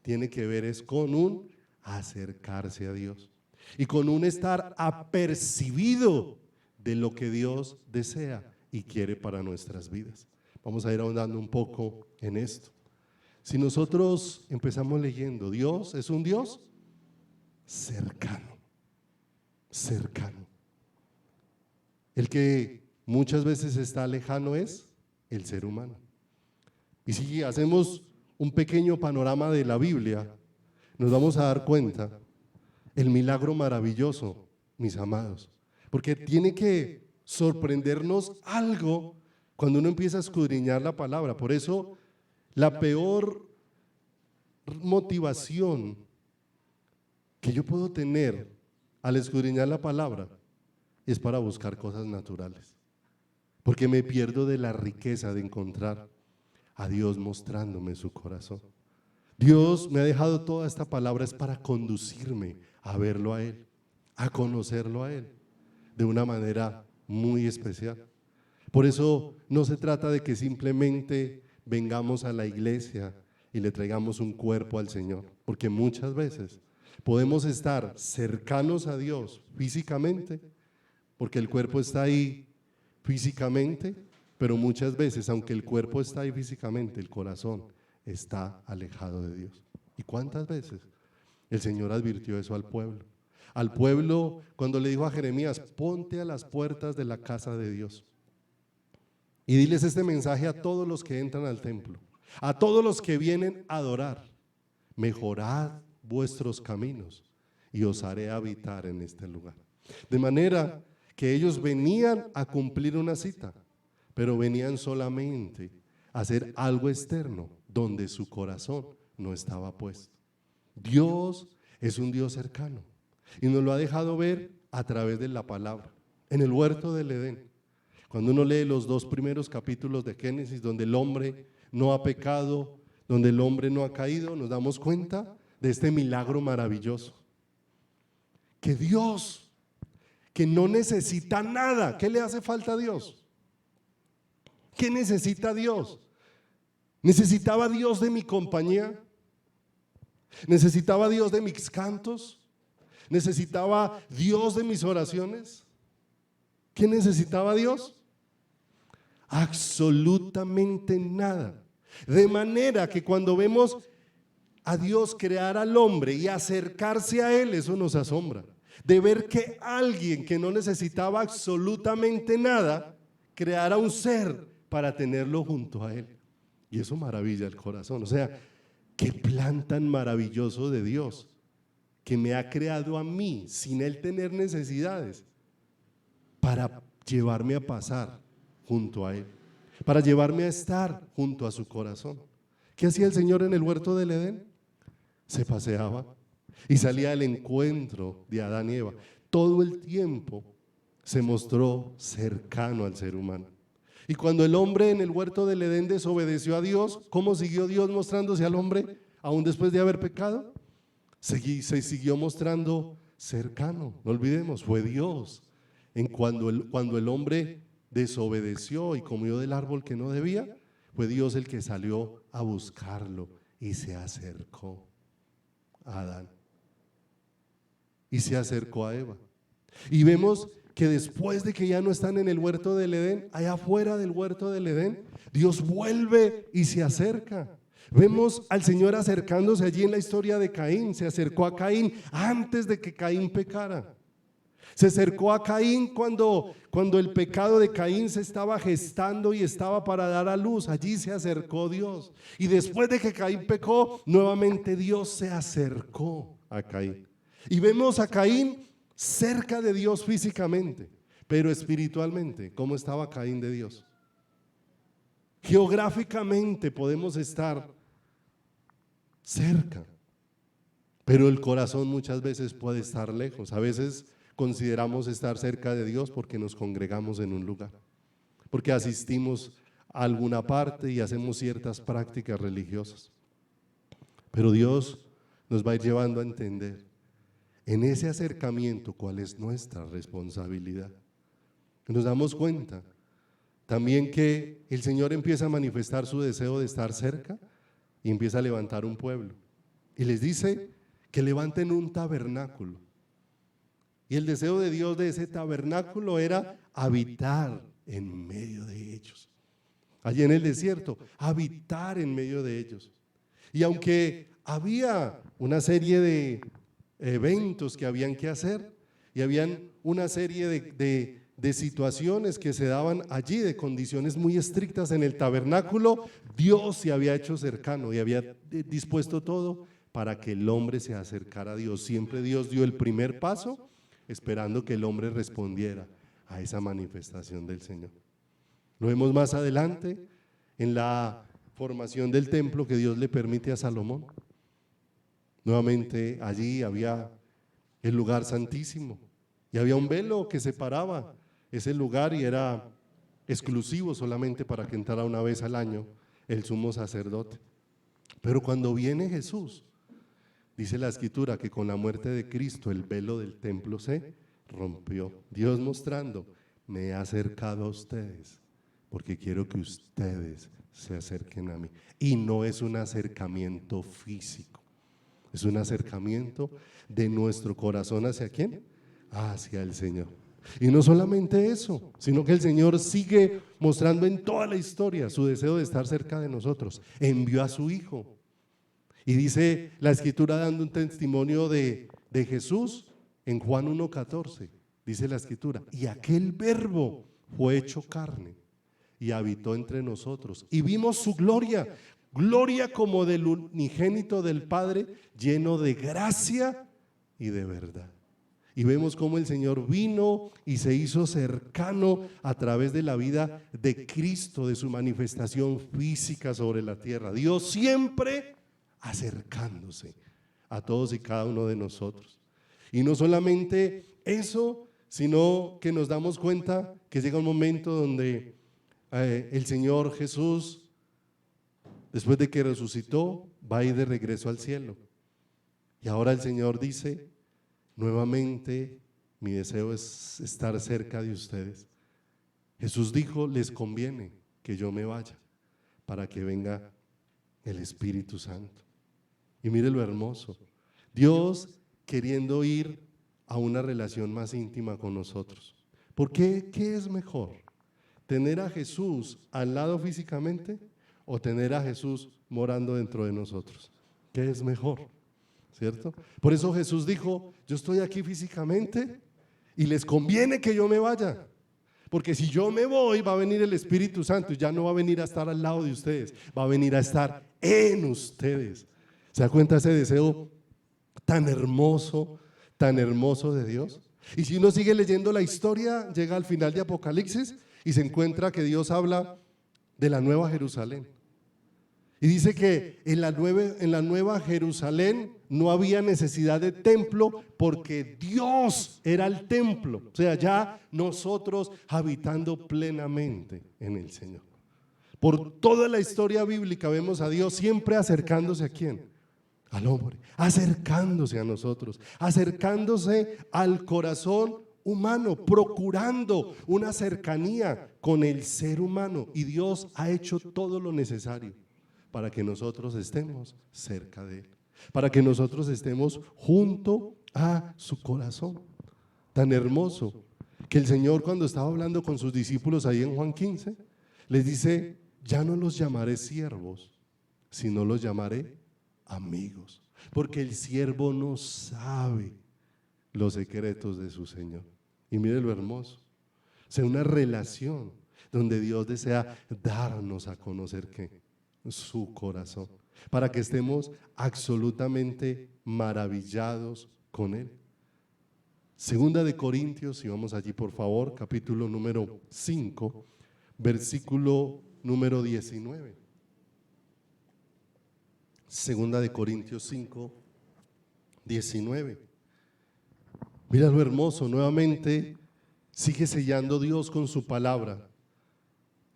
tiene que ver es con un acercarse a Dios. y con un estar apercibido de lo que Dios desea y quiere para nuestras vidas. Vamos a ir ahondando un poco en esto. Si nosotros empezamos leyendo, Dios es un Dios cercano, cercano. El que muchas veces está lejano es el ser humano. Y si hacemos un pequeño panorama de la Biblia, nos vamos a dar cuenta el milagro maravilloso, mis amados, porque tiene que sorprendernos algo cuando uno empieza a escudriñar la palabra. Por eso la peor motivación que yo puedo tener al escudriñar la palabra es para buscar cosas naturales, porque me pierdo de la riqueza de encontrar a Dios mostrándome su corazón. Dios me ha dejado toda esta palabra es para conducirme a verlo a Él, a conocerlo a Él de una manera muy especial. Por eso no se trata de que simplemente vengamos a la iglesia y le traigamos un cuerpo al Señor, porque muchas veces podemos estar cercanos a Dios físicamente, porque el cuerpo está ahí físicamente, pero muchas veces, aunque el cuerpo está ahí físicamente, el corazón está alejado de Dios. ¿Y cuántas veces el Señor advirtió eso al pueblo? Al pueblo cuando le dijo a Jeremías, ponte a las puertas de la casa de Dios y diles este mensaje a todos los que entran al templo, a todos los que vienen a adorar: mejorad vuestros caminos y os haré habitar en este lugar. De manera que ellos venían a cumplir una cita, pero venían solamente a hacer algo externo donde su corazón no estaba puesto. Dios es un Dios cercano y nos lo ha dejado ver a través de la palabra. En el huerto del Edén, cuando uno lee los 2 primeros capítulos de Génesis, donde el hombre no ha pecado, donde el hombre no ha caído, nos damos cuenta de este milagro maravilloso. Que Dios, que no necesita nada, ¿qué le hace falta a Dios? ¿Qué necesita Dios? ¿Necesitaba Dios de mi compañía? ¿Necesitaba Dios de mis cantos? ¿Necesitaba Dios de mis oraciones? ¿Qué necesitaba Dios? Absolutamente nada. De manera que cuando vemos a Dios crear al hombre y acercarse a Él, eso nos asombra. De ver que alguien que no necesitaba absolutamente nada, creara un ser para tenerlo junto a Él. Y eso maravilla el corazón. O sea, qué plan tan maravilloso de Dios, que me ha creado a mí sin Él tener necesidades, para llevarme a pasar junto a Él, para llevarme a estar junto a su corazón. ¿Qué hacía el Señor en el huerto del Edén? Se paseaba y salía al encuentro de Adán y Eva. Todo el tiempo se mostró cercano al ser humano. Y cuando el hombre en el huerto del Edén desobedeció a Dios, ¿cómo siguió Dios mostrándose al hombre aún después de haber pecado? Se siguió mostrando cercano. No olvidemos, fue Dios. Cuando el hombre desobedeció y comió del árbol que no debía, fue Dios el que salió a buscarlo y se acercó a Adán y se acercó a Eva. Y vemos que después de que ya no están en el huerto del Edén, allá afuera del huerto del Edén, Dios vuelve y se acerca. Vemos al Señor acercándose allí en la historia de Caín. Se acercó a Caín antes de que Caín pecara. Se acercó a Caín cuando el pecado de Caín se estaba gestando y estaba para dar a luz. Allí se acercó Dios. Y después de que Caín pecó, nuevamente Dios se acercó a Caín. Y vemos a Caín cerca de Dios físicamente, pero espiritualmente, ¿cómo estaba Caín de Dios? Geográficamente podemos estar cerca, pero el corazón muchas veces puede estar lejos. A veces consideramos estar cerca de Dios porque nos congregamos en un lugar, porque asistimos a alguna parte y hacemos ciertas prácticas religiosas. Pero Dios nos va a ir llevando a entender en ese acercamiento cuál es nuestra responsabilidad. Nos damos cuenta también que el Señor empieza a manifestar su deseo de estar cerca y empieza a levantar un pueblo. Y les dice que levanten un tabernáculo. Y el deseo de Dios de ese tabernáculo era habitar en medio de ellos. Allí en el desierto, habitar en medio de ellos. Y aunque había una serie de eventos que habían que hacer y habían una serie de situaciones que se daban allí, de condiciones muy estrictas en el tabernáculo, Dios se había hecho cercano y había dispuesto todo para que el hombre se acercara a Dios. Siempre Dios dio el primer paso esperando que el hombre respondiera a esa manifestación del Señor. Lo vemos más adelante en la formación del templo que Dios le permite a Salomón. Nuevamente allí había el lugar santísimo y había un velo que separaba ese lugar y era exclusivo solamente para que entrara una vez al año el sumo sacerdote. Pero cuando viene Jesús, dice la Escritura que con la muerte de Cristo el velo del templo se rompió. Dios mostrando, me he acercado a ustedes porque quiero que ustedes se acerquen a mí. Y no es un acercamiento físico, es un acercamiento de nuestro corazón ¿hacia quién? Hacia el Señor. Y no solamente eso, sino que el Señor sigue mostrando en toda la historia su deseo de estar cerca de nosotros. Envió a su Hijo. Y dice la Escritura dando un testimonio de Jesús en Juan 1:14. Dice la Escritura, y aquel verbo fue hecho carne y habitó entre nosotros. Y vimos su gloria, gloria como del unigénito del Padre, lleno de gracia y de verdad. Y vemos cómo el Señor vino y se hizo cercano a través de la vida de Cristo, de su manifestación física sobre la tierra. Dios siempre acercándose a todos y cada uno de nosotros. Y no solamente eso, sino que nos damos cuenta que llega un momento donde el Señor Jesús, después de que resucitó, va a ir de regreso al cielo. Y ahora el Señor dice, nuevamente mi deseo es estar cerca de ustedes. Jesús dijo, les conviene que yo me vaya para que venga el Espíritu Santo. Y mire lo hermoso, Dios queriendo ir a una relación más íntima con nosotros. ¿Por qué? ¿Qué es mejor? ¿Tener a Jesús al lado físicamente o tener a Jesús morando dentro de nosotros? ¿Qué es mejor? ¿Cierto? Por eso Jesús dijo, yo estoy aquí físicamente y les conviene que yo me vaya, porque si yo me voy va a venir el Espíritu Santo y ya no va a venir a estar al lado de ustedes, va a venir a estar en ustedes. ¿Se da cuenta ese deseo tan hermoso de Dios? Y si uno sigue leyendo la historia, llega al final de Apocalipsis y se encuentra que Dios habla de la Nueva Jerusalén. Y dice que en la Nueva Jerusalén no había necesidad de templo porque Dios era el templo. O sea, ya nosotros habitando plenamente en el Señor. Por toda la historia bíblica vemos a Dios siempre acercándose ¿a quién? Al hombre, acercándose a nosotros, acercándose al corazón humano, procurando una cercanía con el ser humano. Y Dios ha hecho todo lo necesario para que nosotros estemos cerca de Él, para que nosotros estemos junto a su corazón. Tan hermoso que el Señor, cuando estaba hablando con sus discípulos ahí en Juan 15, les dice, ya no los llamaré siervos, sino los llamaré amigos, porque el siervo no sabe los secretos de su Señor. Y mire lo hermoso, o sea, una relación donde Dios desea darnos a conocer ¿qué? Su corazón, para que estemos absolutamente maravillados con Él. Segunda de Corintios, y vamos allí por favor, capítulo número 5, versículo número 19. Segunda de Corintios 5, 19. Mira lo hermoso, nuevamente sigue sellando Dios con su palabra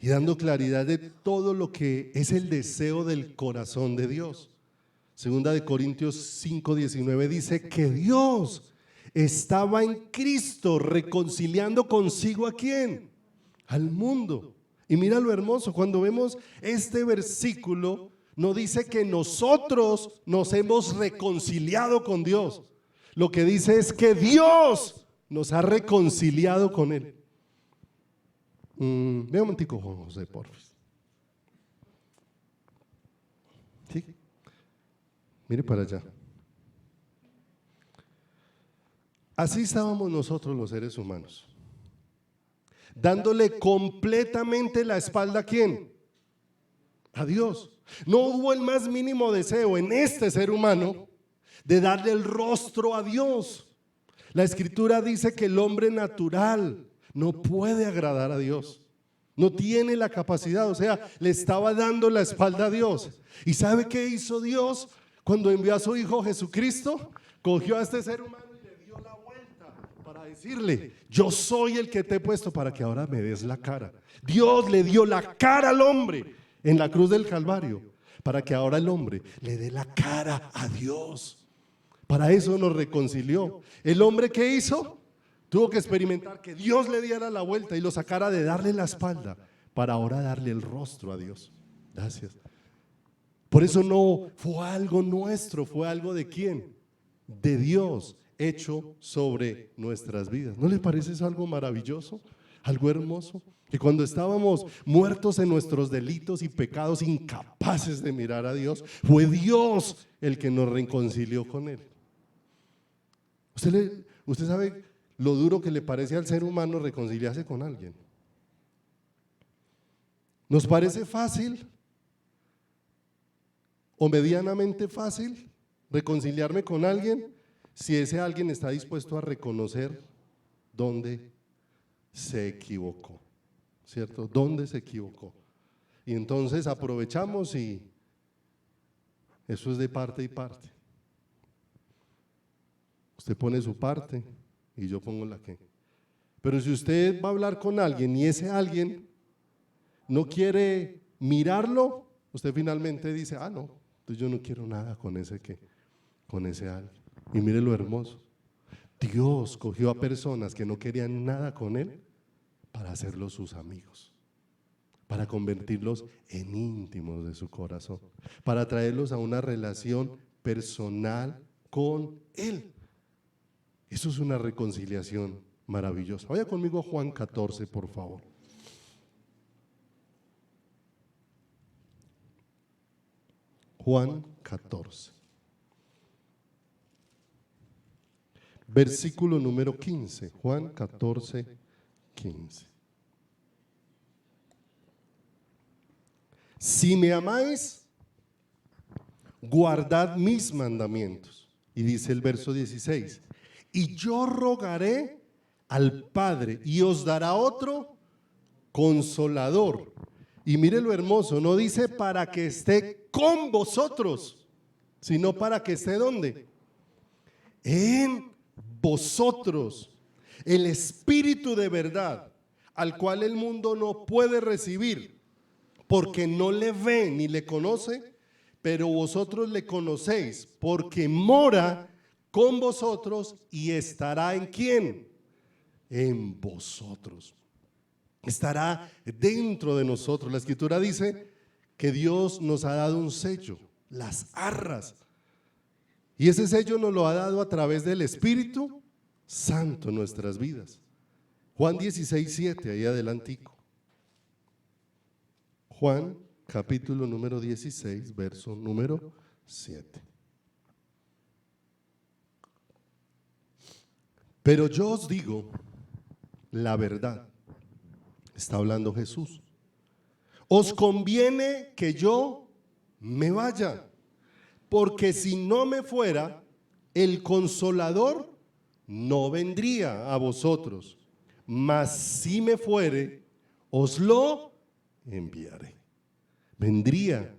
y dando claridad de todo lo que es el deseo del corazón de Dios. Segunda de Corintios 5, 19 dice que Dios estaba en Cristo reconciliando consigo ¿a quién? Al mundo. Y mira lo hermoso, cuando vemos este versículo, no dice que nosotros nos hemos reconciliado con Dios. Lo que dice es que Dios nos ha reconciliado con Él. Ve un momentico, Juan José, por favor. ¿Sí? Mire para allá. Así estábamos nosotros los seres humanos, dándole completamente la espalda ¿a quién? A Dios. No hubo el más mínimo deseo en este ser humano de darle el rostro a Dios. La Escritura dice que el hombre natural no puede agradar a Dios, no tiene la capacidad, o sea, le estaba dando la espalda a Dios. ¿Y sabe qué hizo Dios cuando envió a su Hijo Jesucristo? Cogió a este ser humano y le dio la vuelta para decirle: yo soy el que te he puesto para que ahora me des la cara. Dios le dio la cara al hombre en la cruz del Calvario para que ahora el hombre le dé la cara a Dios. Para eso nos reconcilió. ¿El hombre qué hizo? Tuvo que experimentar que Dios le diera la vuelta y lo sacara de darle la espalda para ahora darle el rostro a Dios. Gracias. Por eso no fue algo nuestro, fue algo ¿de quién? De Dios, hecho sobre nuestras vidas. ¿No les parece eso algo maravilloso? Algo hermoso. Que cuando estábamos muertos en nuestros delitos y pecados, incapaces de mirar a Dios, fue Dios el que nos reconcilió con Él. Usted sabe lo duro que le parece al ser humano reconciliarse con alguien. ¿Nos parece fácil o medianamente fácil reconciliarme con alguien si ese alguien está dispuesto a reconocer dónde se equivocó? ¿Cierto? ¿Dónde se equivocó? Y entonces aprovechamos y eso es de parte y parte. Usted pone su parte y yo pongo la que. Pero si usted va a hablar con alguien y ese alguien no quiere mirarlo, usted finalmente dice: ah, no, entonces yo no quiero nada con ese alguien. Y mire lo hermoso. Dios cogió a personas que no querían nada con Él para hacerlos sus amigos, para convertirlos en íntimos de su corazón, para traerlos a una relación personal con Él. Eso es una reconciliación maravillosa. Vaya conmigo a Juan 14, por favor. Juan 14. Versículo número 15. Juan 14, 15. Si me amáis, guardad mis mandamientos. Y dice el verso 16. Y yo rogaré al Padre y os dará otro consolador. Y mire lo hermoso, no dice para que esté con vosotros, sino para que esté ¿dónde? En vosotros. El Espíritu de verdad, al cual el mundo no puede recibir, porque no le ve ni le conoce, pero vosotros le conocéis, porque mora con vosotros y estará ¿en quién? En vosotros. Estará dentro de nosotros. La Escritura dice que Dios nos ha dado un sello, las arras. Y ese sello nos lo ha dado a través del Espíritu Santo en nuestras vidas. Juan 16, 7, ahí adelantico. Juan capítulo número 16, verso número 7. Pero yo os digo la verdad, está hablando Jesús, os conviene que yo me vaya, porque si no me fuera, el Consolador no vendría a vosotros, mas si me fuere, os lo enviaré. Vendría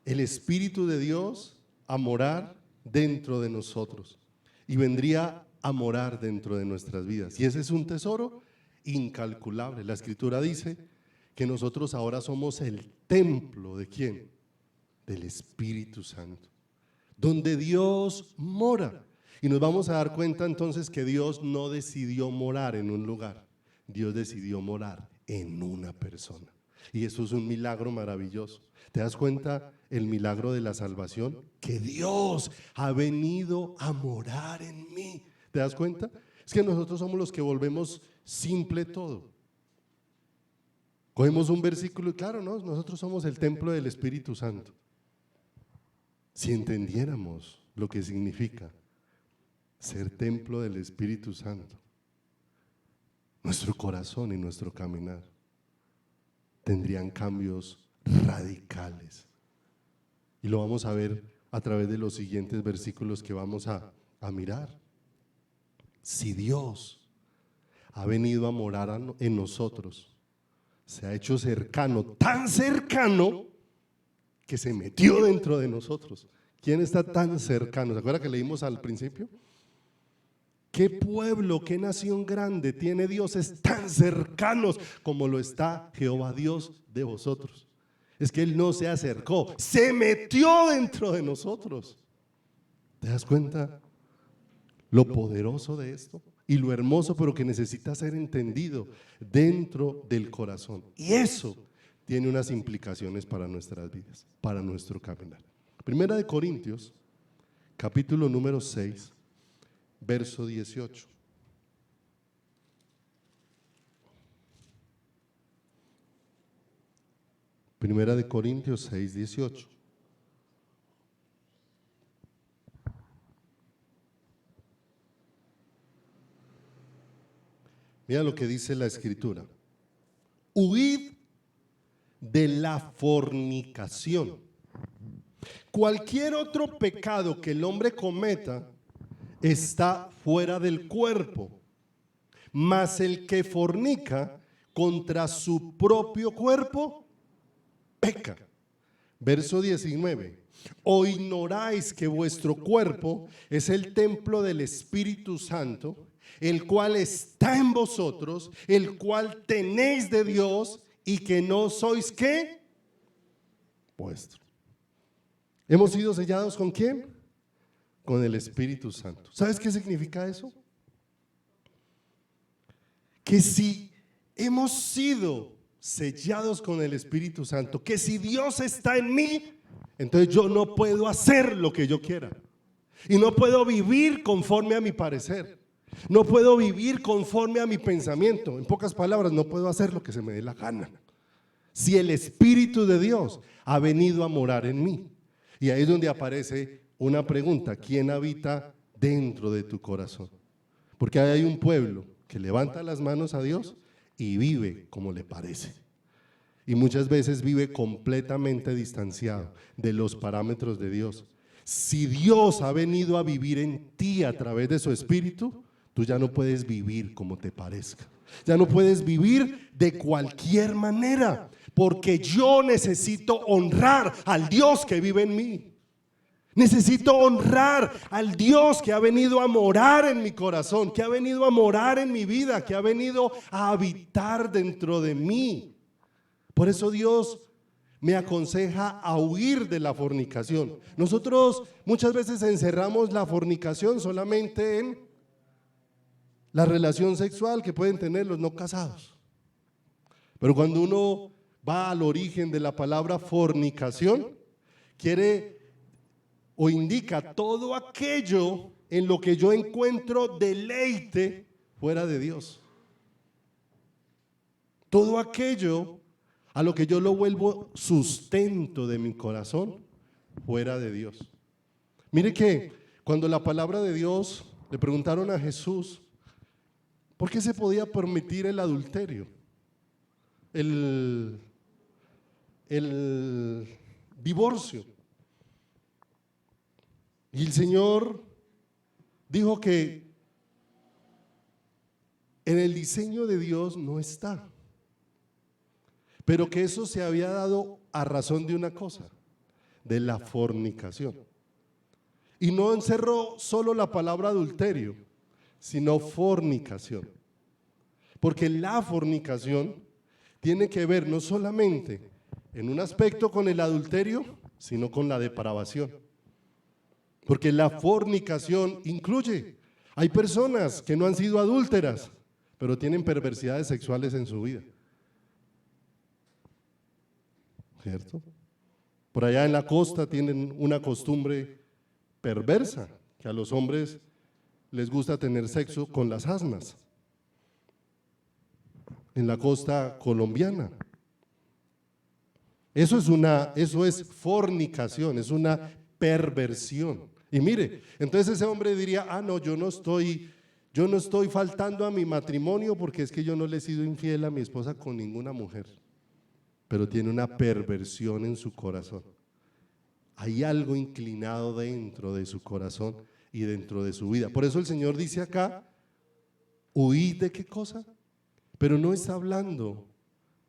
el Espíritu de Dios a morar dentro de nosotros y vendría a morar dentro de nuestras vidas. Y ese es un tesoro incalculable. La Escritura dice que nosotros ahora somos el templo ¿de quién? Del Espíritu Santo, donde Dios mora. Y nos vamos a dar cuenta entonces que Dios no decidió morar en un lugar, Dios decidió morar en una persona. Y eso es un milagro maravilloso. ¿Te das cuenta el milagro de la salvación? Que Dios ha venido a morar en mí. ¿Te das cuenta? Es que nosotros somos los que volvemos simple todo. Cogemos un versículo y claro, no, nosotros somos el templo del Espíritu Santo. Si entendiéramos lo que significa ser templo del Espíritu Santo, nuestro corazón y nuestro caminar tendrían cambios radicales. Y lo vamos a ver a través de los siguientes versículos que vamos a mirar. Si Dios ha venido a morar en nosotros, se ha hecho cercano, tan cercano que se metió dentro de nosotros. ¿Quién está tan cercano? ¿Se acuerda que leímos al principio? ¿Qué pueblo, qué nación grande tiene dioses tan cercanos como lo está Jehová Dios de vosotros? Es que Él no se acercó, se metió dentro de nosotros. ¿Te das cuenta lo poderoso de esto? Y lo hermoso, pero que necesita ser entendido dentro del corazón. Y eso tiene unas implicaciones para nuestras vidas, para nuestro caminar. Primera de Corintios, capítulo número 6, verso 18. Primera de Corintios 6, 18. Mira lo que dice la Escritura. Huid de la fornicación. Cualquier otro pecado que el hombre cometa está fuera del cuerpo, mas el que fornica contra su propio cuerpo peca. Verso 19. ¿O ignoráis que vuestro cuerpo es el templo del Espíritu Santo, el cual está en vosotros, el cual tenéis de Dios y que no sois ¿qué? Vuestros? ¿Hemos sido sellados con quién? Con el Espíritu Santo. ¿Sabes qué significa eso? Que si hemos sido sellados con el Espíritu Santo, que si Dios está en mí, entonces yo no puedo hacer lo que yo quiera y no puedo vivir conforme a mi parecer, no puedo vivir conforme a mi pensamiento. En pocas palabras, no puedo hacer lo que se me dé la gana si el Espíritu de Dios ha venido a morar en mí. Y ahí es donde aparece una pregunta: ¿quién habita dentro de tu corazón? Porque hay un pueblo que levanta las manos a Dios y vive como le parece. Y muchas veces vive completamente distanciado de los parámetros de Dios. Si Dios ha venido a vivir en ti a través de su Espíritu, tú ya no puedes vivir como te parezca. Ya no puedes vivir de cualquier manera, porque yo necesito honrar al Dios que vive en mí. Necesito honrar al Dios que ha venido a morar en mi corazón, que ha venido a morar en mi vida, que ha venido a habitar dentro de mí. Por eso Dios me aconseja a huir de la fornicación. Nosotros muchas veces encerramos la fornicación solamente en la relación sexual que pueden tener los no casados. Pero cuando uno va al origen de la palabra fornicación, quiere o indica todo aquello en lo que yo encuentro deleite fuera de Dios. Todo aquello a lo que yo lo vuelvo sustento de mi corazón fuera de Dios. Mire que cuando la palabra de Dios le preguntaron a Jesús ¿por qué se podía permitir el adulterio? El divorcio. Y el Señor dijo que en el diseño de Dios no está, pero que eso se había dado a razón de una cosa, de la fornicación. Y no encerró solo la palabra adulterio, sino fornicación. Porque la fornicación tiene que ver no solamente en un aspecto con el adulterio, sino con la depravación. Porque la fornicación incluye, hay personas que no han sido adúlteras, pero tienen perversidades sexuales en su vida. ¿Cierto? Por allá en la costa tienen una costumbre perversa, que a los hombres les gusta tener sexo con las asnas en la costa colombiana. Eso es fornicación, es una perversión. Y mire, entonces ese hombre diría, no, yo no estoy faltando a mi matrimonio porque es que yo no le he sido infiel a mi esposa con ninguna mujer, pero tiene una perversión en su corazón. Hay algo inclinado dentro de su corazón y dentro de su vida. Por eso el Señor dice acá, huid de qué cosa, pero no está hablando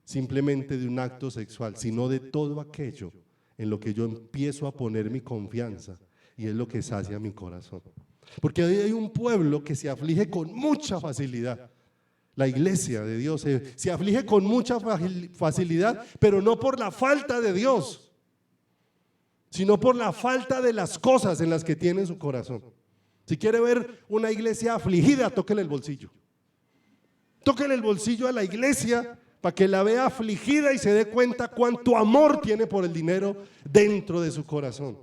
simplemente de un acto sexual, sino de todo aquello en lo que yo empiezo a poner mi confianza y es lo que sacia mi corazón. Porque hay un pueblo que se aflige con mucha facilidad. La iglesia de Dios se aflige con mucha facilidad, pero no por la falta de Dios, sino por la falta de las cosas en las que tiene su corazón. Si quiere ver una iglesia afligida, tóquele el bolsillo. Tóquele el bolsillo a la iglesia para que la vea afligida y se dé cuenta cuánto amor tiene por el dinero dentro de su corazón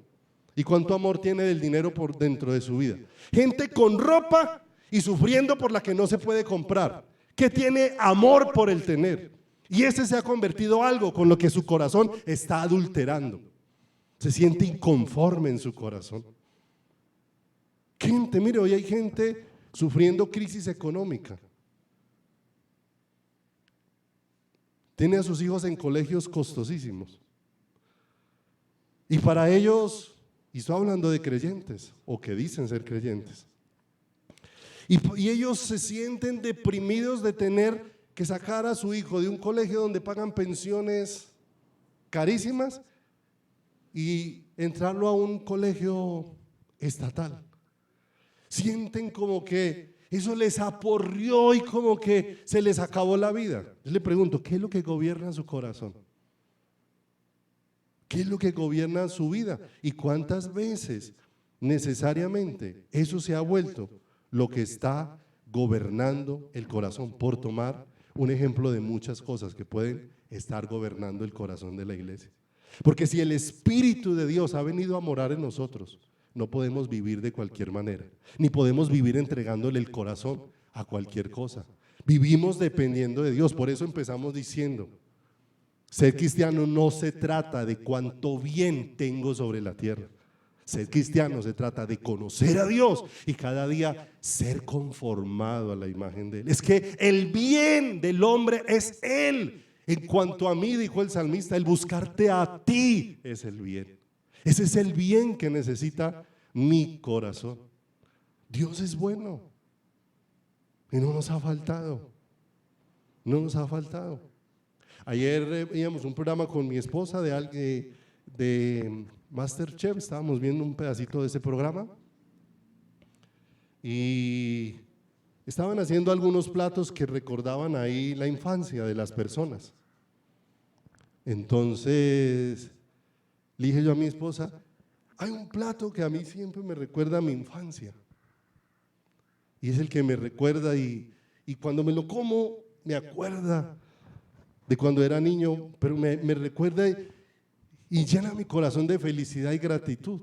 y cuánto amor tiene del dinero por dentro de su vida. Gente con ropa y sufriendo por la que no se puede comprar, que tiene amor por el tener, y ese se ha convertido en algo con lo que su corazón está adulterando. Se siente inconforme en su corazón. Gente, mire, hoy hay gente sufriendo crisis económica. Tiene a sus hijos en colegios costosísimos. Y para ellos, y estoy hablando de creyentes, o que dicen ser creyentes, y ellos se sienten deprimidos de tener que sacar a su hijo de un colegio donde pagan pensiones carísimas y entrarlo a un colegio estatal. Sienten como que eso les aporrió y como que se les acabó la vida. Yo le pregunto, ¿qué es lo que gobierna su corazón? ¿Qué es lo que gobierna su vida? ¿Y cuántas veces necesariamente eso se ha vuelto lo que está gobernando el corazón? Por tomar un ejemplo de muchas cosas que pueden estar gobernando el corazón de la iglesia. Porque si el Espíritu de Dios ha venido a morar en nosotros, no podemos vivir de cualquier manera, ni podemos vivir entregándole el corazón a cualquier cosa. Vivimos dependiendo de Dios. Por eso empezamos diciendo, ser cristiano no se trata de cuánto bien tengo sobre la tierra. Ser cristiano se trata de conocer a Dios y cada día ser conformado a la imagen de Él. Es que el bien del hombre es Él. En cuanto a mí, dijo el salmista, el buscarte a ti es el bien. Ese es el bien que necesita mi corazón. Dios es bueno y no nos ha faltado. No nos ha faltado. Ayer veíamos un programa con mi esposa de MasterChef, estábamos viendo un pedacito de ese programa y estaban haciendo algunos platos que recordaban ahí la infancia de las personas. Entonces le dije yo a mi esposa, hay un plato que a mí siempre me recuerda a mi infancia y es el que me recuerda y cuando me lo como me acuerda de cuando era niño, pero me recuerda y llena mi corazón de felicidad y gratitud.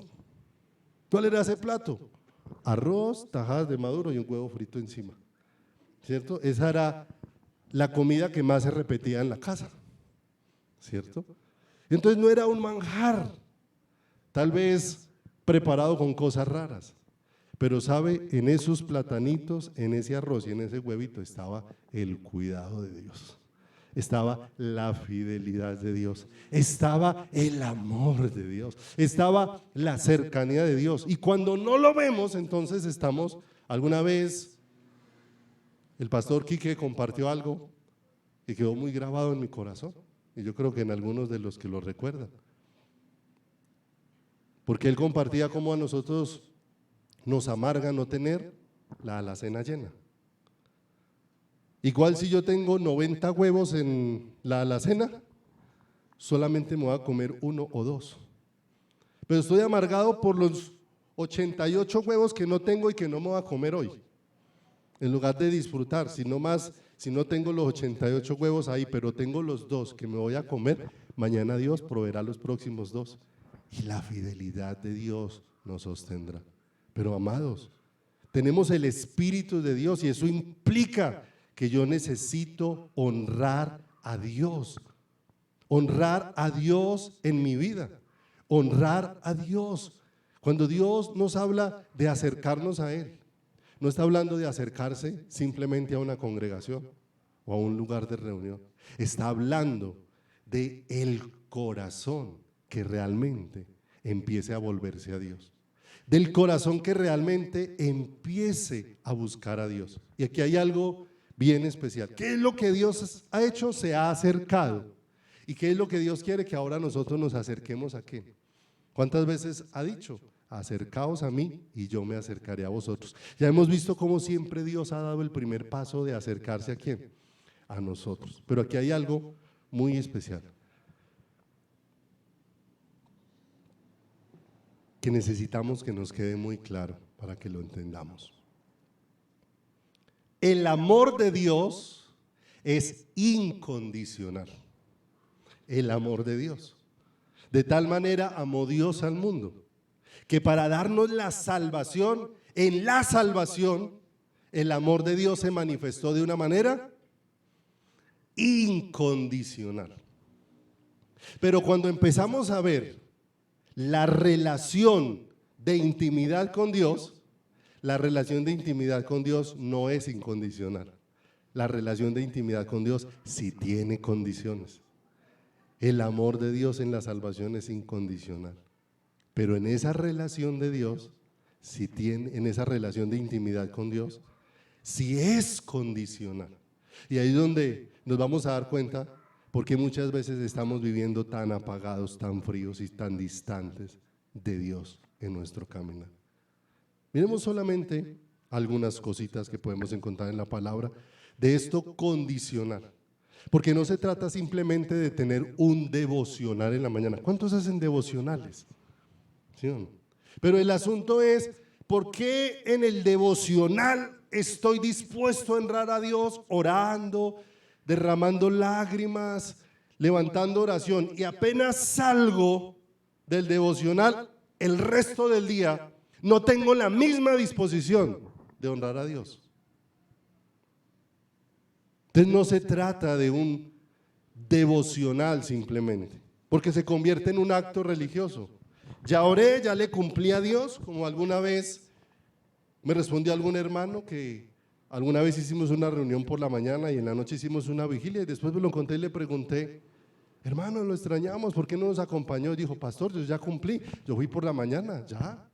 ¿Cuál era ese plato? Arroz, tajadas de maduro y un huevo frito encima, ¿cierto? Esa era la comida que más se repetía en la casa, ¿cierto? Entonces no era un manjar, tal vez preparado con cosas raras, pero sabe, en esos platanitos, en ese arroz y en ese huevito estaba el cuidado de Dios. Estaba la fidelidad de Dios, estaba el amor de Dios, estaba la cercanía de Dios. Y cuando no lo vemos, entonces estamos, alguna vez el pastor Quique compartió algo que quedó muy grabado en mi corazón, y yo creo que en algunos de los que lo recuerdan, porque él compartía cómo a nosotros nos amarga no tener la alacena llena. Igual si yo tengo 90 huevos en la alacena, solamente me voy a comer 1 o 2. Pero estoy amargado por los 88 huevos que no tengo y que no me voy a comer hoy. En lugar de disfrutar, si no tengo los 88 huevos ahí, pero tengo los 2 que me voy a comer, mañana Dios proveerá los próximos 2. Y la fidelidad de Dios nos sostendrá. Pero amados, tenemos el Espíritu de Dios y eso implica que yo necesito honrar a Dios en mi vida, honrar a Dios. Cuando Dios nos habla de acercarnos a Él, no está hablando de acercarse simplemente a una congregación o a un lugar de reunión, está hablando de el corazón que realmente empiece a volverse a Dios, del corazón que realmente empiece a buscar a Dios. Y aquí hay algo bien especial. ¿Qué es lo que Dios ha hecho? Se ha acercado. ¿Y qué es lo que Dios quiere? Que ahora nosotros nos acerquemos a qué. ¿Cuántas veces ha dicho? Acercaos a mí y yo me acercaré a vosotros. Ya hemos visto cómo siempre Dios ha dado el primer paso de acercarse a quién, a nosotros. Pero aquí hay algo muy especial que necesitamos que nos quede muy claro para que lo entendamos. El amor de Dios es incondicional. El amor de Dios. De tal manera amó Dios al mundo, que para darnos la salvación, en la salvación, el amor de Dios se manifestó de una manera incondicional. Pero cuando empezamos a ver la relación de intimidad con Dios, la relación de intimidad con Dios no es incondicional. La relación de intimidad con Dios sí tiene condiciones. El amor de Dios en la salvación es incondicional. Pero en esa relación de Dios, en esa relación de intimidad con Dios, sí es condicional. Y ahí es donde nos vamos a dar cuenta porque muchas veces estamos viviendo tan apagados, tan fríos y tan distantes de Dios en nuestro caminar. Miremos solamente algunas cositas que podemos encontrar en la palabra de esto condicional. Porque no se trata simplemente de tener un devocional en la mañana. ¿Cuántos hacen devocionales? ¿Sí o no? Pero el asunto es, ¿por qué en el devocional estoy dispuesto a honrar a Dios orando, derramando lágrimas, levantando oración? Y apenas salgo del devocional, el resto del día no tengo la misma disposición de honrar a Dios. Entonces no se trata de un devocional simplemente, porque se convierte en un acto religioso. Ya oré, ya le cumplí a Dios, como alguna vez me respondió algún hermano que alguna vez hicimos una reunión por la mañana y en la noche hicimos una vigilia y después me lo encontré y le pregunté, hermano, lo extrañamos, ¿por qué no nos acompañó? Y dijo, pastor, yo ya cumplí, yo fui por la mañana, ya.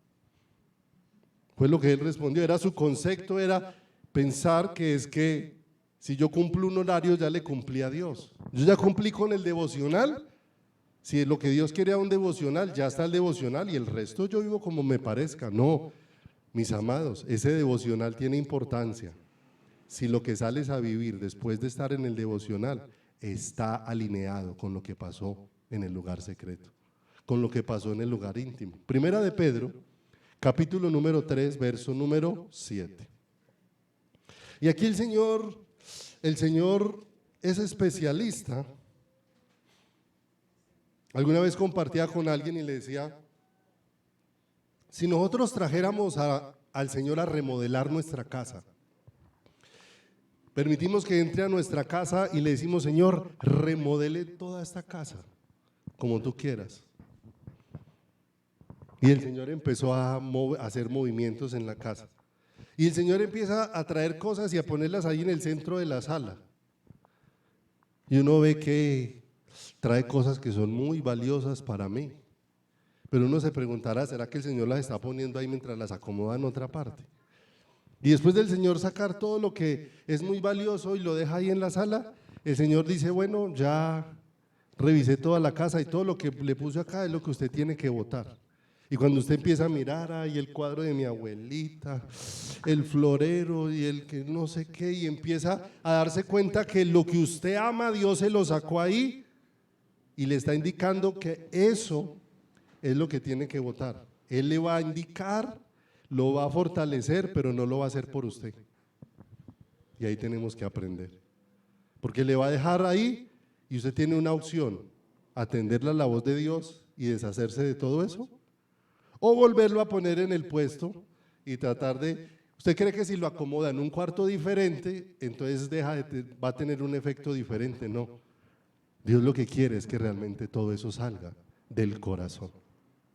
Fue lo que él respondió, su concepto era pensar que es que si yo cumplo un horario ya le cumplí a Dios. Yo ya cumplí con el devocional. Si lo que Dios quiere a un devocional, ya está el devocional y el resto yo vivo como me parezca. No, mis amados, ese devocional tiene importancia. Si lo que sales a vivir después de estar en el devocional está alineado con lo que pasó en el lugar secreto, con lo que pasó en el lugar íntimo. Primera de Pedro, capítulo número 3, verso número 7. Y aquí el Señor es especialista. Alguna vez compartía con alguien y le decía, si nosotros trajéramos al Señor a remodelar nuestra casa, permitimos que entre a nuestra casa y le decimos, Señor, remodele toda esta casa como tú quieras. Y el Señor empezó a hacer movimientos en la casa. Y el Señor empieza a traer cosas y a ponerlas ahí en el centro de la sala. Y uno ve que trae cosas que son muy valiosas para mí. Pero uno se preguntará, ¿será que el Señor las está poniendo ahí mientras las acomoda en otra parte? Y después del Señor sacar todo lo que es muy valioso y lo deja ahí en la sala, el Señor dice, bueno, ya revisé toda la casa y todo lo que le puse acá es lo que usted tiene que botar. Y cuando usted empieza a mirar, ahí el cuadro de mi abuelita, el florero y el que no sé qué, y empieza a darse cuenta que lo que usted ama, Dios se lo sacó ahí y le está indicando que eso es lo que tiene que botar. Él le va a indicar, lo va a fortalecer, pero no lo va a hacer por usted. Y ahí tenemos que aprender. Porque le va a dejar ahí y usted tiene una opción, atender la voz de Dios y deshacerse de todo eso, o volverlo a poner en el puesto y tratar de ¿Usted cree que si lo acomoda en un cuarto diferente, entonces va a tener un efecto diferente? No. Dios lo que quiere es que realmente todo eso salga del corazón.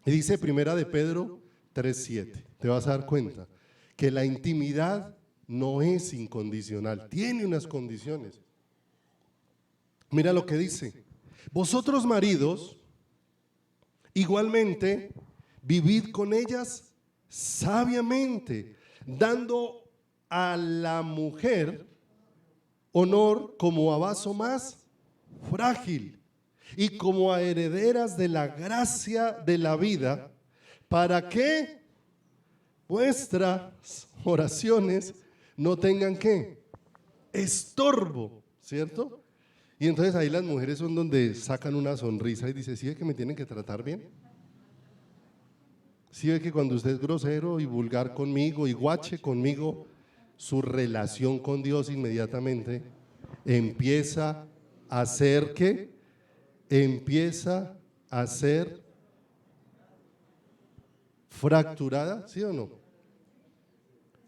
Y dice Primera de Pedro 3:7. Te vas a dar cuenta que la intimidad no es incondicional, tiene unas condiciones. Mira lo que dice: vosotros maridos, igualmente, vivid con ellas sabiamente, dando a la mujer honor como a vaso más frágil y como a herederas de la gracia de la vida, para que vuestras oraciones no tengan ¿qué? Estorbo, ¿cierto? Y entonces ahí las mujeres son donde sacan una sonrisa y dicen: ¿sí ve que me tienen que tratar bien? ¿Sí ve que cuando usted es grosero y vulgar conmigo y guache conmigo, su relación con Dios inmediatamente empieza a ser ¿qué? Empieza a ser fracturada, ¿sí o no?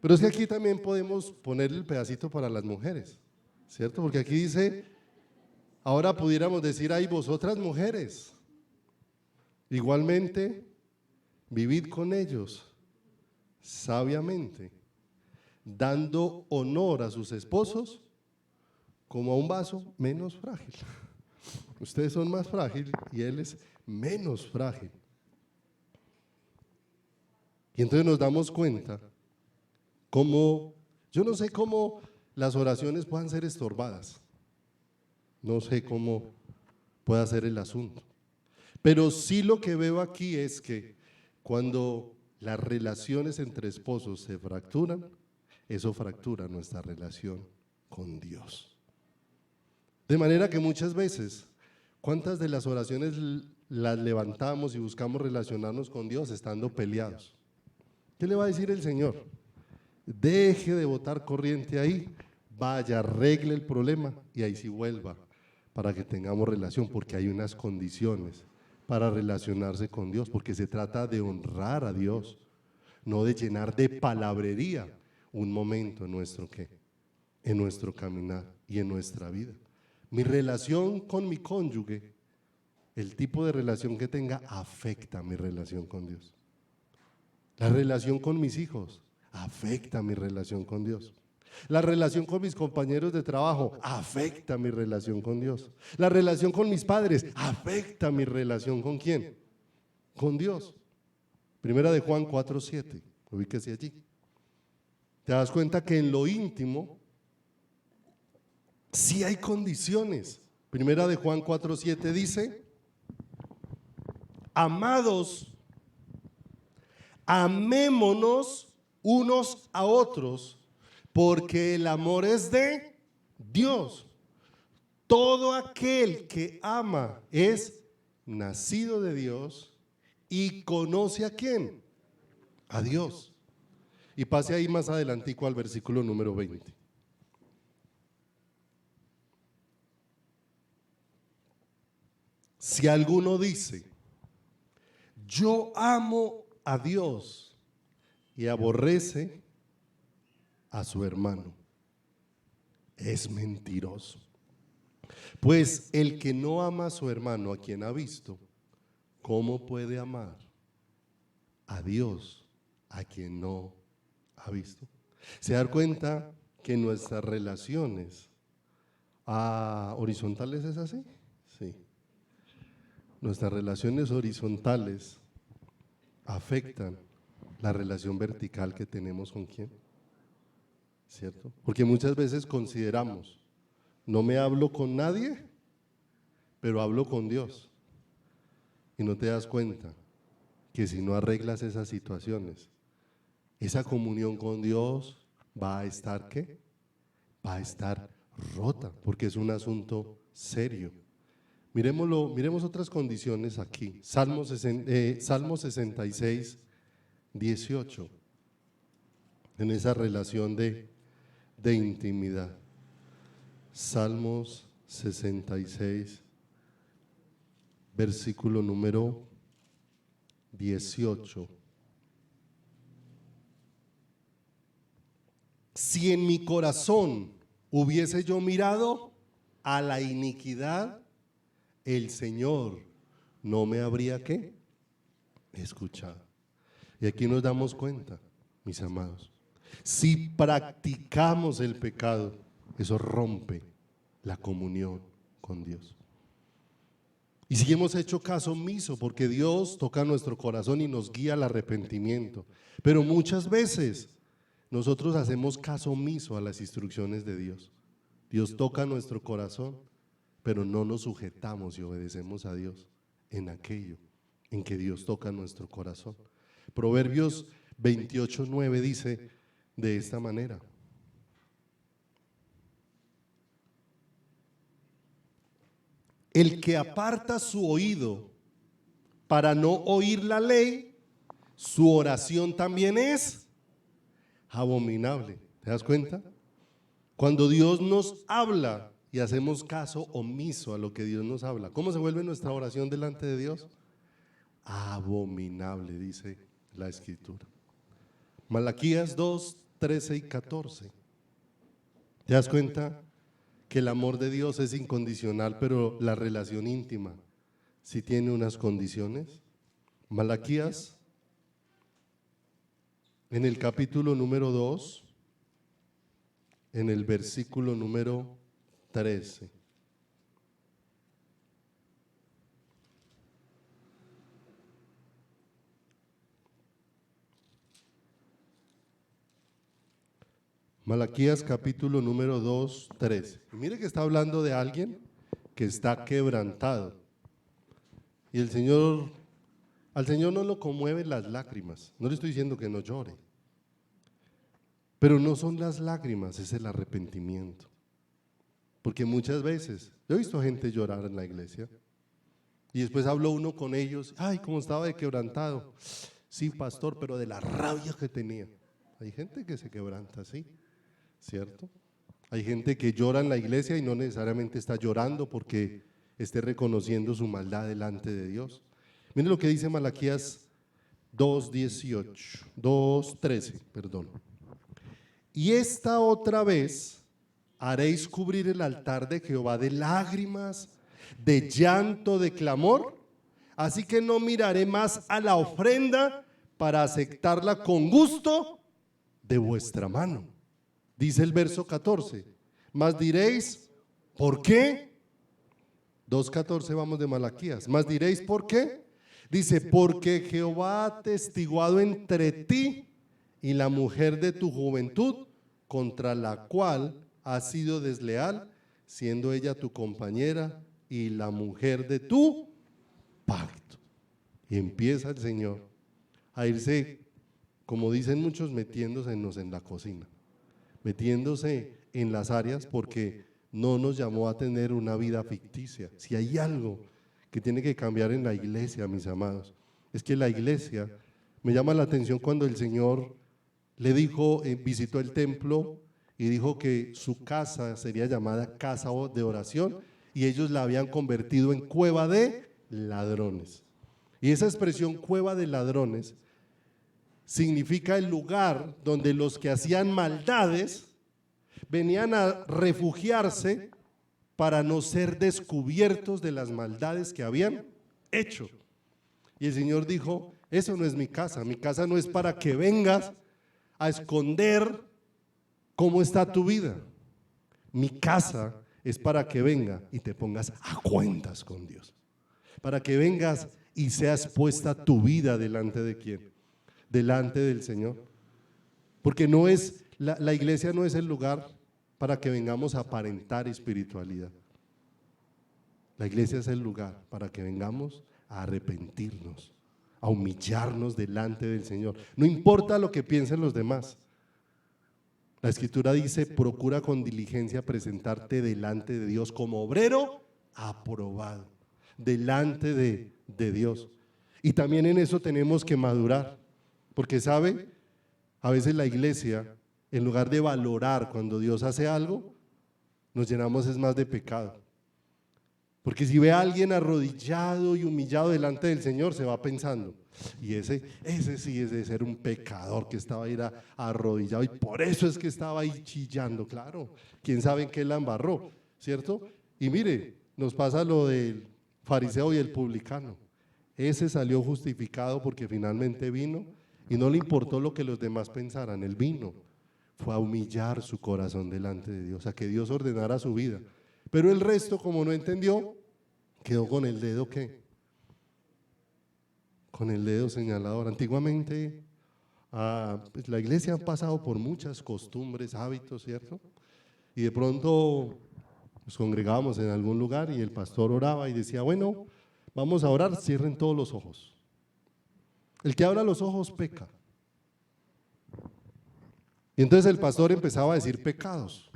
Pero es que aquí también podemos poner el pedacito para las mujeres, ¿cierto? Porque aquí dice, ahora pudiéramos decir: ay, vosotras mujeres, igualmente vivid con ellos sabiamente, dando honor a sus esposos como a un vaso menos frágil. Ustedes son más frágiles y él es menos frágil. Y entonces nos damos cuenta cómo, yo no sé cómo las oraciones puedan ser estorbadas. No sé cómo pueda ser el asunto. Pero sí lo que veo aquí es que cuando las relaciones entre esposos se fracturan, eso fractura nuestra relación con Dios. De manera que muchas veces, ¿cuántas de las oraciones las levantamos y buscamos relacionarnos con Dios estando peleados? ¿Qué le va a decir el Señor? Deje de botar corriente ahí, vaya, arregle el problema y ahí sí vuelva para que tengamos relación, porque hay unas condiciones para relacionarse con Dios, porque se trata de honrar a Dios, no de llenar de palabrería un momento en nuestro ¿qué? En nuestro caminar y en nuestra vida. Mi relación con mi cónyuge, el tipo de relación que tenga, afecta mi relación con Dios. La relación con mis hijos afecta mi relación con Dios. La relación con mis compañeros de trabajo afecta mi relación con Dios. La relación con mis padres afecta mi relación ¿con quién? Con Dios. Primera de Juan 4:7, ubíquese allí. Te das cuenta que en lo íntimo sí hay condiciones. Primera de Juan 4:7 dice: amados, amémonos unos a otros, porque el amor es de Dios. Todo aquel que ama es nacido de Dios y conoce ¿a quién? A Dios. Y pase ahí más adelantico al versículo número 20. Si alguno dice: yo amo a Dios, y aborrece a su hermano, es mentiroso. Pues el que no ama a su hermano a quien ha visto, ¿cómo puede amar a Dios a quien no ha visto? ¿Se da cuenta que nuestras relaciones horizontales es así? Sí. Nuestras relaciones horizontales afectan la relación vertical que tenemos con quién, ¿cierto? Porque muchas veces consideramos: no me hablo con nadie, pero hablo con Dios. Y no te das cuenta que si no arreglas esas situaciones, esa comunión con Dios va a estar ¿qué? Va a estar rota, porque es un asunto serio. Miremos otras condiciones aquí. Salmo 66, 18. En esa relación de intimidad. Salmos 66, versículo número 18. si en mi corazón hubiese yo mirado a la iniquidad, el Señor no me habría ¿qué? Escuchado. Y aquí nos damos cuenta, mis amados, si practicamos el pecado, eso rompe la comunión con Dios. Y si hemos hecho caso omiso, porque Dios toca nuestro corazón y nos guía al arrepentimiento, pero muchas veces nosotros hacemos caso omiso a las instrucciones de Dios. Dios toca nuestro corazón, pero no nos sujetamos y obedecemos a Dios en aquello en que Dios toca nuestro corazón. Proverbios 28:9 dice de esta manera: el que aparta su oído para no oír la ley, su oración también es abominable. ¿Te das cuenta? Cuando Dios nos habla y hacemos caso omiso a lo que Dios nos habla, ¿cómo se vuelve nuestra oración delante de Dios? Abominable, dice la Escritura. Malaquías 2:13 y 14. ¿Te das cuenta que el amor de Dios es incondicional, pero la relación íntima sí tiene unas condiciones? Malaquías, en el capítulo número 2, en el versículo número 13. Malaquías capítulo número 2, 13. Y mire que está hablando de alguien que está quebrantado. Y al Señor no lo conmueven las lágrimas. No le estoy diciendo que no llore. Pero no son las lágrimas, es el arrepentimiento. Porque muchas veces, yo he visto gente llorar en la iglesia y después habló uno con ellos, ay, cómo estaba de quebrantado. Sí, pastor, pero de la rabia que tenía. Hay gente que se quebranta así, ¿cierto? Hay gente que llora en la iglesia y no necesariamente está llorando porque esté reconociendo su maldad delante de Dios. Miren lo que dice Malaquías 2:13, perdón. Y esta otra vez haréis cubrir el altar de Jehová de lágrimas, de llanto, de clamor, así que no miraré más a la ofrenda para aceptarla con gusto de vuestra mano. Dice el verso 14, mas diréis, ¿por qué? 2:14 vamos de Malaquías, mas diréis, ¿por qué? Dice, porque Jehová ha testiguado entre ti y la mujer de tu juventud, contra la cual has sido desleal, siendo ella tu compañera y la mujer de tu pacto. Y empieza el Señor a irse, como dicen muchos, metiéndosenos en la cocina, metiéndose en las áreas, porque no nos llamó a tener una vida ficticia. Si hay algo que tiene que cambiar en la iglesia, mis amados, es que la iglesia, me llama la atención cuando el Señor le dijo, visitó el templo y dijo que su casa sería llamada casa de oración, y ellos la habían convertido en cueva de ladrones. Y esa expresión cueva de ladrones significa el lugar donde los que hacían maldades venían a refugiarse para no ser descubiertos de las maldades que habían hecho. Y el Señor dijo, eso no es mi casa no es para que vengas a esconder cómo está tu vida. Mi casa es para que venga y te pongas a cuentas con Dios, para que vengas y seas puesta tu vida delante de quién, delante del Señor. Porque no es, la iglesia no es el lugar para que vengamos a aparentar espiritualidad. La iglesia es el lugar para que vengamos a arrepentirnos, a humillarnos delante del Señor. No importa lo que piensen los demás. La Escritura dice, procura con diligencia presentarte delante de Dios como obrero aprobado, delante de Dios. Y también en eso tenemos que madurar, porque sabe, a veces la iglesia, en lugar de valorar cuando Dios hace algo, nos llenamos es más de pecado. Porque si ve a alguien arrodillado y humillado delante del Señor, se va pensando, Y ese sí es de ser un pecador que estaba ahí arrodillado y por eso es que estaba ahí chillando, claro. ¿Quién sabe en qué la embarró, cierto? Y mire, nos pasa lo del fariseo y el publicano. Ese salió justificado porque finalmente vino y no le importó lo que los demás pensaran, él vino. Fue a humillar su corazón delante de Dios, a que Dios ordenara su vida. Pero el resto, como no entendió, quedó con el dedo ¿qué? Con el dedo señalador. Antiguamente pues la iglesia ha pasado por muchas costumbres, hábitos, ¿cierto? Y de pronto nos congregábamos en algún lugar y el pastor oraba y decía, bueno, vamos a orar, cierren todos los ojos. El que abra los ojos peca. Y entonces el pastor empezaba a decir pecados.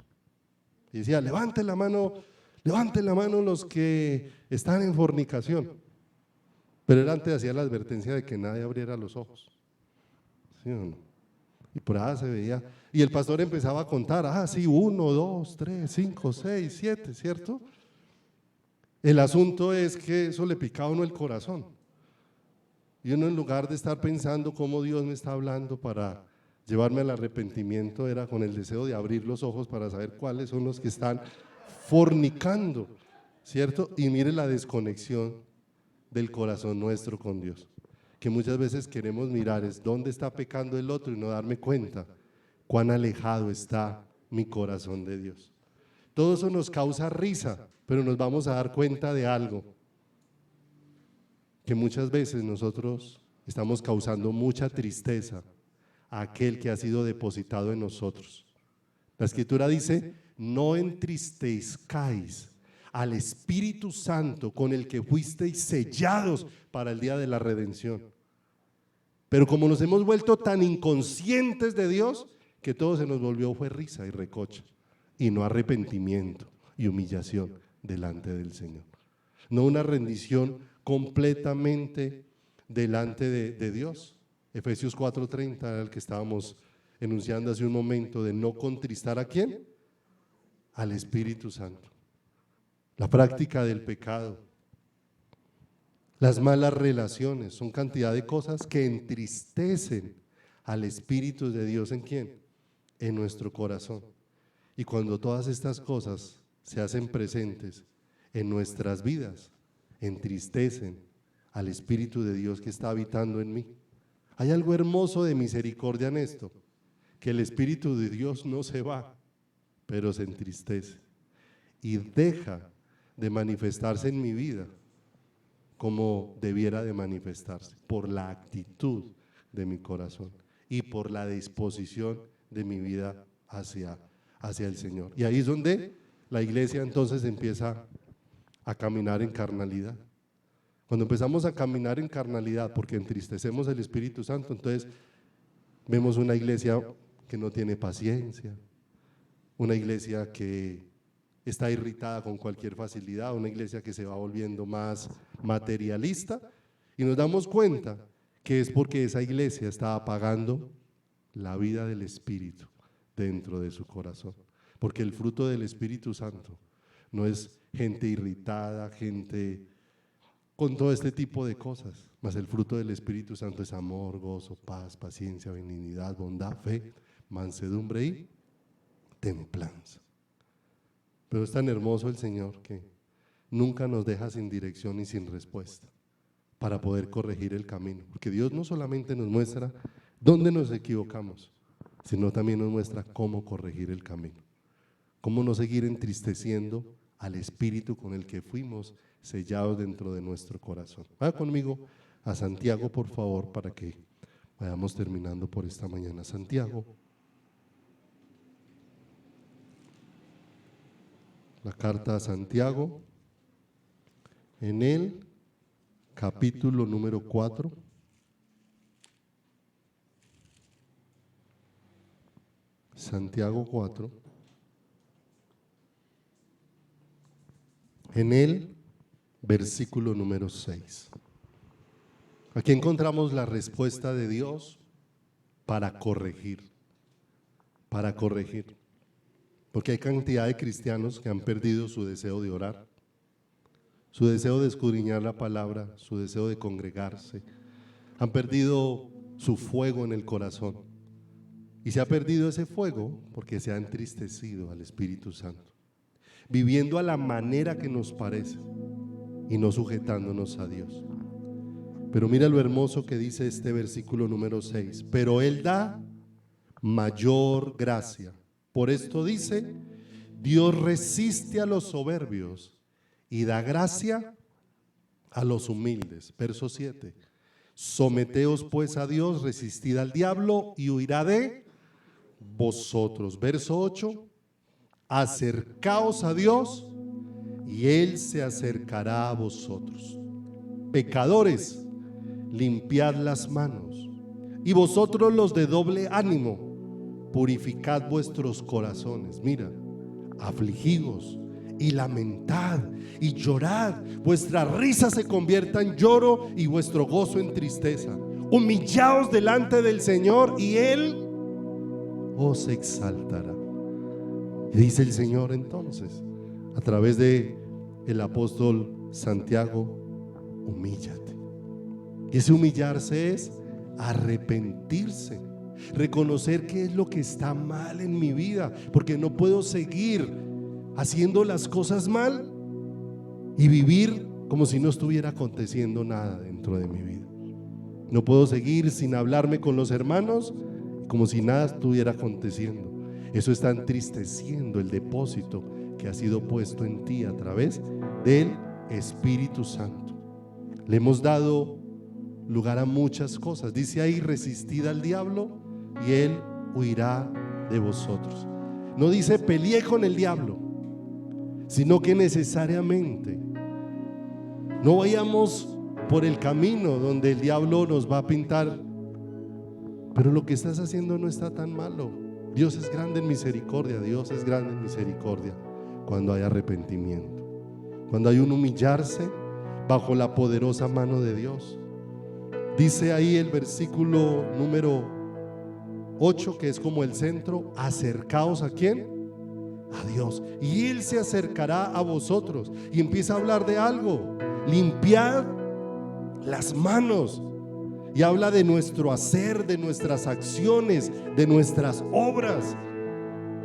Y decía, levanten la mano los que están en fornicación. Pero él antes hacía la advertencia de que nadie abriera los ojos. ¿Sí o no? Y por ahí se veía. Y el pastor empezaba a contar, sí, 1, 2, 3, 5, 6, 7, ¿cierto? El asunto es que eso le picaba a uno el corazón. Y uno en lugar de estar pensando cómo Dios me está hablando para llevarme al arrepentimiento, era con el deseo de abrir los ojos para saber cuáles son los que están fornicando, ¿cierto? Y mire la desconexión del corazón nuestro con Dios, que muchas veces queremos mirar es dónde está pecando el otro y no darme cuenta cuán alejado está mi corazón de Dios. Todo eso nos causa risa, pero nos vamos a dar cuenta de algo, que muchas veces nosotros estamos causando mucha tristeza a aquel que ha sido depositado en nosotros. La Escritura dice, no entristezcáis al Espíritu Santo con el que fuisteis sellados para el día de la redención. Pero como nos hemos vuelto tan inconscientes de Dios, que todo se nos volvió fue risa y recocha, y no arrepentimiento y humillación delante del Señor. No una rendición completamente delante de Dios. Efesios 4:30 era el que estábamos enunciando hace un momento, de no contristar ¿a quién? Al Espíritu Santo. La práctica del pecado, las malas relaciones, son cantidad de cosas que entristecen al Espíritu de Dios. ¿En quién? En nuestro corazón. Y cuando todas estas cosas se hacen presentes en nuestras vidas, entristecen al Espíritu de Dios que está habitando en mí. Hay algo hermoso de misericordia en esto, que el Espíritu de Dios no se va, pero se entristece y deja de manifestarse en mi vida como debiera de manifestarse, por la actitud de mi corazón y por la disposición de mi vida hacia el Señor. Y ahí es donde la iglesia entonces empieza a caminar en carnalidad. Cuando empezamos a caminar en carnalidad porque entristecemos el Espíritu Santo, entonces vemos una iglesia que no tiene paciencia, una iglesia que está irritada con cualquier facilidad, una iglesia que se va volviendo más materialista, y nos damos cuenta que es porque esa iglesia está apagando la vida del Espíritu dentro de su corazón, porque el fruto del Espíritu Santo no es gente irritada, gente con todo este tipo de cosas, mas el fruto del Espíritu Santo es amor, gozo, paz, paciencia, benignidad, bondad, fe, mansedumbre y templanza. Pero es tan hermoso el Señor que nunca nos deja sin dirección y sin respuesta para poder corregir el camino, porque Dios no solamente nos muestra dónde nos equivocamos, sino también nos muestra cómo corregir el camino, cómo no seguir entristeciendo al Espíritu con el que fuimos sellados dentro de nuestro corazón. Vaya conmigo a Santiago, por favor, para que vayamos terminando por esta mañana. Santiago, la carta a Santiago, en el capítulo número 4, Santiago 4, en el versículo número 6. Aquí encontramos la respuesta de Dios para corregir, porque hay cantidad de cristianos que han perdido su deseo de orar, su deseo de escudriñar la palabra, su deseo de congregarse, han perdido su fuego en el corazón. Y se ha perdido ese fuego porque se ha entristecido al Espíritu Santo, viviendo a la manera que nos parece y no sujetándonos a Dios. Pero mira lo hermoso que dice este versículo número 6. Pero Él da mayor gracia. Por esto dice: Dios resiste a los soberbios y da gracia a los humildes. Verso 7. Someteos pues a Dios, resistid al diablo y huirá de vosotros. Verso 8. Acercaos a Dios y Él se acercará a vosotros. Pecadores, limpiad las manos, y vosotros los de doble ánimo, purificad vuestros corazones. Mira, afligíos y lamentad y llorad, vuestra risa se convierta en lloro y vuestro gozo en tristeza. Humillaos delante del Señor y Él os exaltará. Y dice el Señor entonces, a través de el apóstol Santiago: humíllate. Y ese humillarse es arrepentirse, reconocer qué es lo que está mal en mi vida, porque no puedo seguir haciendo las cosas mal y vivir como si no estuviera aconteciendo nada dentro de mi vida. No puedo seguir sin hablarme con los hermanos como si nada estuviera aconteciendo. Eso está entristeciendo el depósito que ha sido puesto en ti a través del Espíritu Santo. Le hemos dado lugar a muchas cosas. Dice ahí: resistid al diablo y él huirá de vosotros. No dice peleé con el diablo, sino que necesariamente no vayamos por el camino donde el diablo nos va a pintar: pero lo que estás haciendo no está tan malo. Dios es grande en misericordia. Dios es grande en misericordia cuando hay arrepentimiento, cuando hay un humillarse bajo la poderosa mano de Dios. Dice ahí el versículo número 8, que es como el centro: acercaos ¿a quién? A Dios, y Él se acercará a vosotros. Y empieza a hablar de algo: limpiad las manos. Y habla de nuestro hacer, de nuestras acciones, de nuestras obras,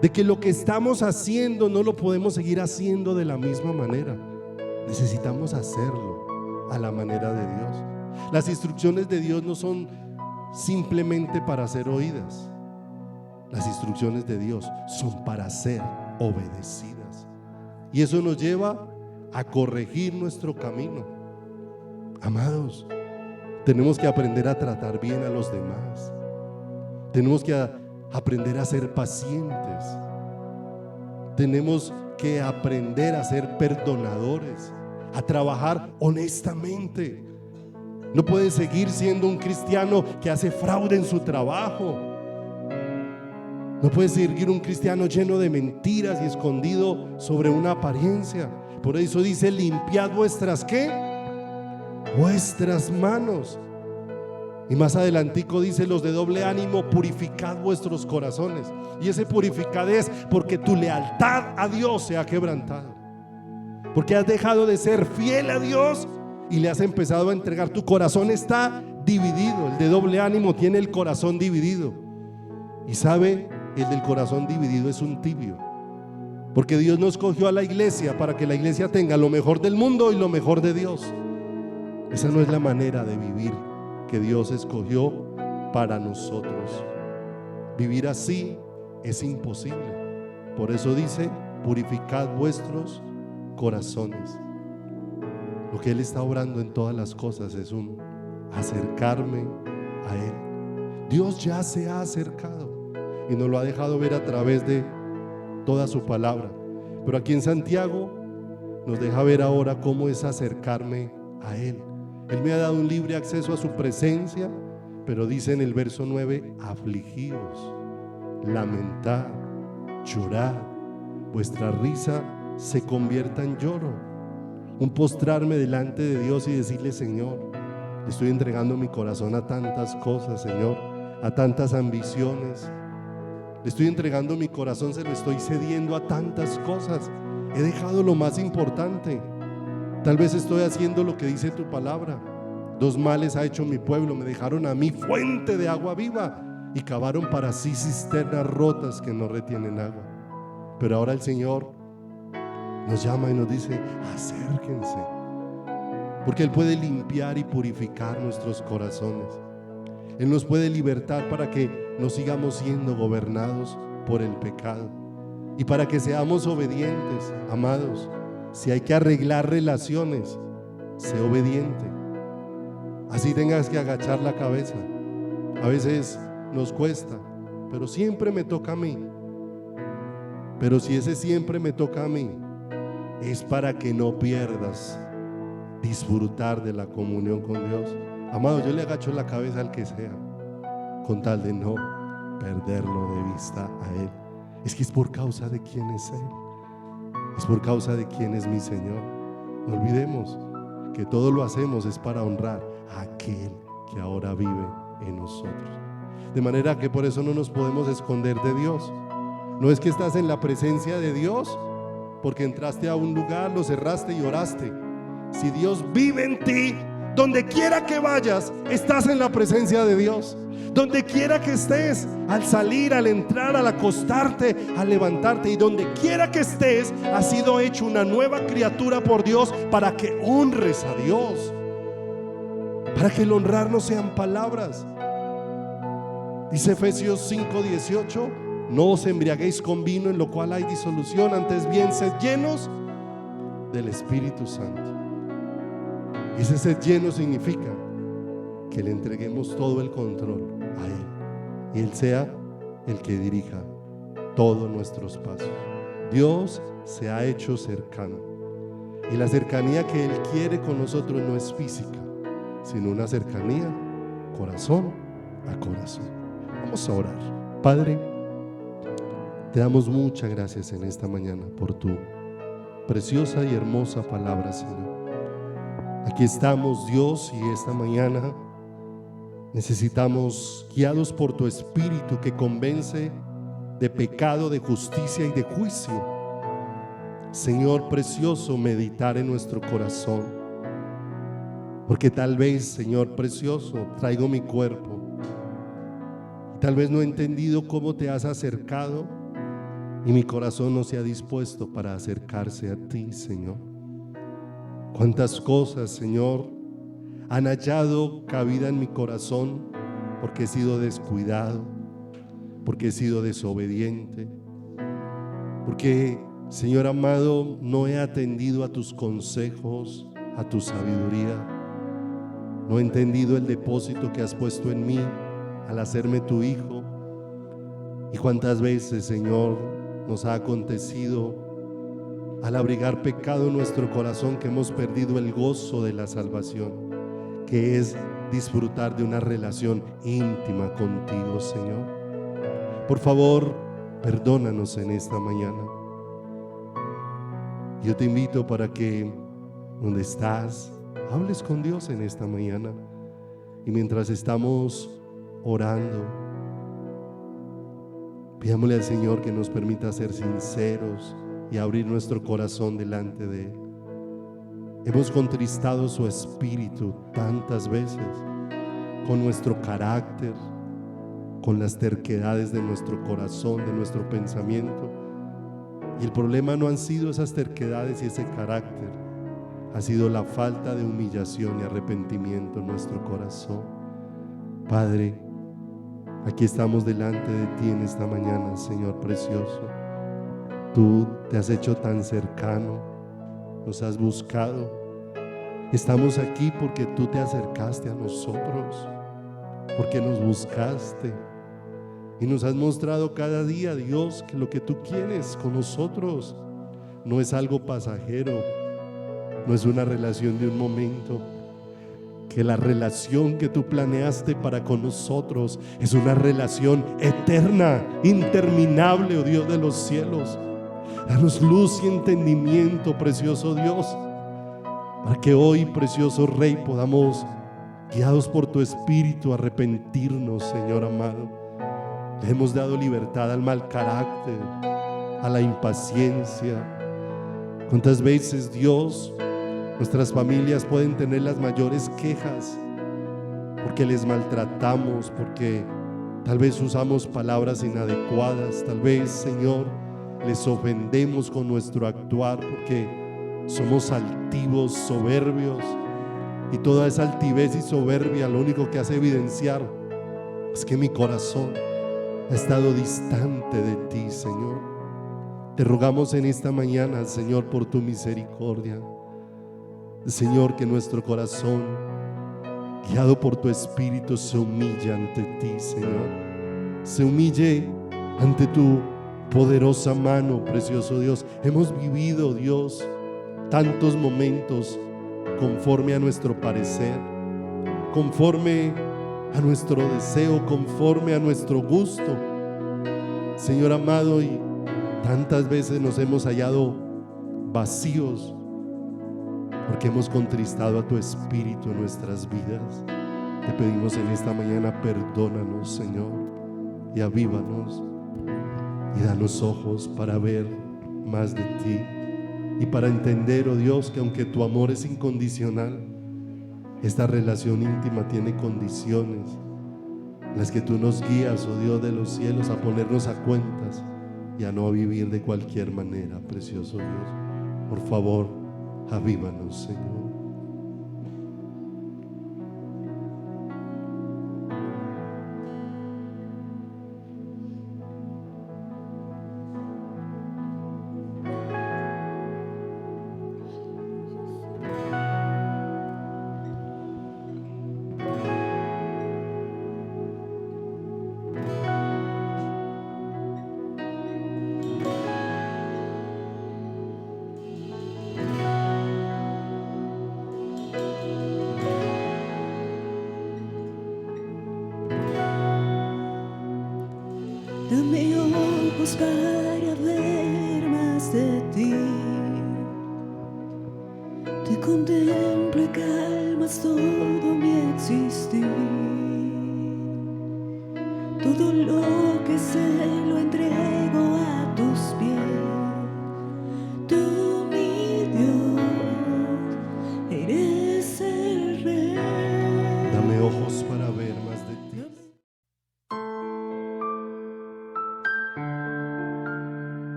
de que lo que estamos haciendo no lo podemos seguir haciendo de la misma manera. Necesitamos hacerlo a la manera de Dios. Las instrucciones de Dios no son simplemente para ser oídas. Las instrucciones de Dios son para ser obedecidas. Y eso nos lleva a corregir nuestro camino. Amados, tenemos que aprender a tratar bien a los demás. Tenemos que aprender a ser pacientes. Tenemos que aprender a ser perdonadores, a trabajar honestamente. No puedes seguir siendo un cristiano que hace fraude en su trabajo. No puedes seguir un cristiano lleno de mentiras y escondido sobre una apariencia. Por eso dice: limpiad vuestras ¿qué? Vuestras manos. Y más adelantico dice: los de doble ánimo, purificad vuestros corazones. Y ese purificad es porque tu lealtad a Dios se ha quebrantado, porque has dejado de ser fiel a Dios y le has empezado a entregar. Tu corazón está dividido. El de doble ánimo tiene el corazón dividido. Y sabe, el del corazón dividido es un tibio, porque Dios no escogió a la iglesia para que la iglesia tenga lo mejor del mundo y lo mejor de Dios. Esa no es la manera de vivir que Dios escogió para nosotros. Vivir así es imposible. Por eso dice: purificad vuestros corazones. Lo que Él está obrando en todas las cosas es un acercarme a Él. Dios ya se ha acercado y nos lo ha dejado ver a través de toda su palabra. Pero aquí en Santiago nos deja ver ahora cómo es acercarme a Él. Él me ha dado un libre acceso a su presencia, pero dice en el verso 9: afligíos, lamentad, llorad, vuestra risa se convierta en lloro. Un postrarme delante de Dios y decirle: Señor, le estoy entregando mi corazón a tantas cosas, Señor, a tantas ambiciones. Le estoy entregando mi corazón, se lo estoy cediendo a tantas cosas. He dejado lo más importante. Tal vez estoy haciendo lo que dice tu palabra, 2 males ha hecho mi pueblo, me dejaron a mí fuente de agua viva y cavaron para sí cisternas rotas que no retienen agua. Pero ahora el Señor nos llama y nos dice: acérquense, porque Él puede limpiar y purificar nuestros corazones. Él nos puede libertar para que no sigamos siendo gobernados por el pecado y para que seamos obedientes. Amados, si hay que arreglar relaciones, sé obediente, así tengas que agachar la cabeza. A veces nos cuesta, pero siempre me toca a mí. Pero si ese siempre me toca a mí, es para que no pierdas disfrutar de la comunión con Dios. Amado, yo le agacho la cabeza al que sea, con tal de no perderlo de vista a Él. Es que es por causa de quién es Él, es por causa de quién es mi Señor. No olvidemos que todo lo hacemos es para honrar a aquel que ahora vive en nosotros. De manera que por eso no nos podemos esconder de Dios. No es que estás en la presencia de Dios porque entraste a un lugar, lo cerraste y oraste. Si Dios vive en ti, donde quiera que vayas, estás en la presencia de Dios. Donde quiera que estés, al salir, al entrar, al acostarte, al levantarte, y donde quiera que estés, has sido hecho una nueva criatura por Dios para que honres a Dios, para que el honrar no sean palabras. Dice Efesios 5:18: no os embriaguéis con vino, en lo cual hay disolución, antes bien sed llenos del Espíritu Santo. Y ese ser lleno significa que le entreguemos todo el control a Él y Él sea el que dirija todos nuestros pasos. Dios se ha hecho cercano, y la cercanía que Él quiere con nosotros no es física, sino una cercanía corazón a corazón. Vamos a orar. Padre, te damos muchas gracias en esta mañana por tu preciosa y hermosa palabra, Señor. Aquí estamos, Dios, y esta mañana necesitamos, guiados por tu Espíritu que convence de pecado, de justicia y de juicio, Señor precioso, meditar en nuestro corazón. Porque tal vez, Señor precioso, traigo mi cuerpo y tal vez no he entendido cómo te has acercado, y mi corazón no se ha dispuesto para acercarse a ti, Señor. Cuántas cosas, Señor, han hallado cabida en mi corazón porque he sido descuidado, porque he sido desobediente, porque, Señor amado, no he atendido a tus consejos, a tu sabiduría. No he entendido el depósito que has puesto en mí al hacerme tu hijo. Y cuántas veces, Señor, nos ha acontecido al abrigar pecado en nuestro corazón que hemos perdido el gozo de la salvación, que es disfrutar de una relación íntima contigo, Señor. Por favor, perdónanos en esta mañana. Yo te invito para que donde estás, hables con Dios en esta mañana. Y mientras estamos orando, pidámosle al Señor que nos permita ser sinceros y abrir nuestro corazón delante de Él. Hemos contristado su Espíritu tantas veces con nuestro carácter, con las terquedades de nuestro corazón, de nuestro pensamiento. Y el problema no han sido esas terquedades y ese carácter, ha sido la falta de humillación y arrepentimiento en nuestro corazón. Padre, aquí estamos delante de ti en esta mañana, Señor precioso. Tú te has hecho tan cercano, nos has buscado. Estamos aquí porque tú te acercaste a nosotros, porque nos buscaste y nos has mostrado cada día, Dios, que lo que tú quieres con nosotros no es algo pasajero, no es una relación de un momento, que la relación que tú planeaste para con nosotros es una relación eterna, interminable, oh Dios de los cielos. Danos luz y entendimiento, precioso Dios, para que hoy, precioso Rey, podamos, guiados por tu Espíritu, arrepentirnos, Señor amado. Le hemos dado libertad al mal carácter, a la impaciencia. ¿Cuántas veces, Dios, nuestras familias pueden tener las mayores quejas porque les maltratamos, porque tal vez usamos palabras inadecuadas, tal vez, Señor, les ofendemos con nuestro actuar, porque somos altivos, soberbios, y toda esa altivez y soberbia lo único que hace evidenciar es que mi corazón ha estado distante de ti, Señor. Te rogamos en esta mañana, Señor, por tu misericordia, Señor, que nuestro corazón, guiado por tu Espíritu, se humille ante ti, Señor. Se humille ante tu poderosa mano, precioso Dios. Hemos vivido, Dios, tantos momentos conforme a nuestro parecer, conforme a nuestro deseo, conforme a nuestro gusto, Señor amado, y tantas veces nos hemos hallado vacíos porque hemos contristado a tu Espíritu en nuestras vidas. Te pedimos en esta mañana, perdónanos, Señor, y avívanos y danos ojos para ver más de ti y para entender, oh Dios, que aunque tu amor es incondicional, esta relación íntima tiene condiciones en las que tú nos guías, oh Dios de los cielos, a ponernos a cuentas y a no vivir de cualquier manera, precioso Dios. Por favor, avívanos, Señor. Dame ojos para ver más de ti. Te contemplo y calmas todo mi existir. Todo lo que sé lo entrego a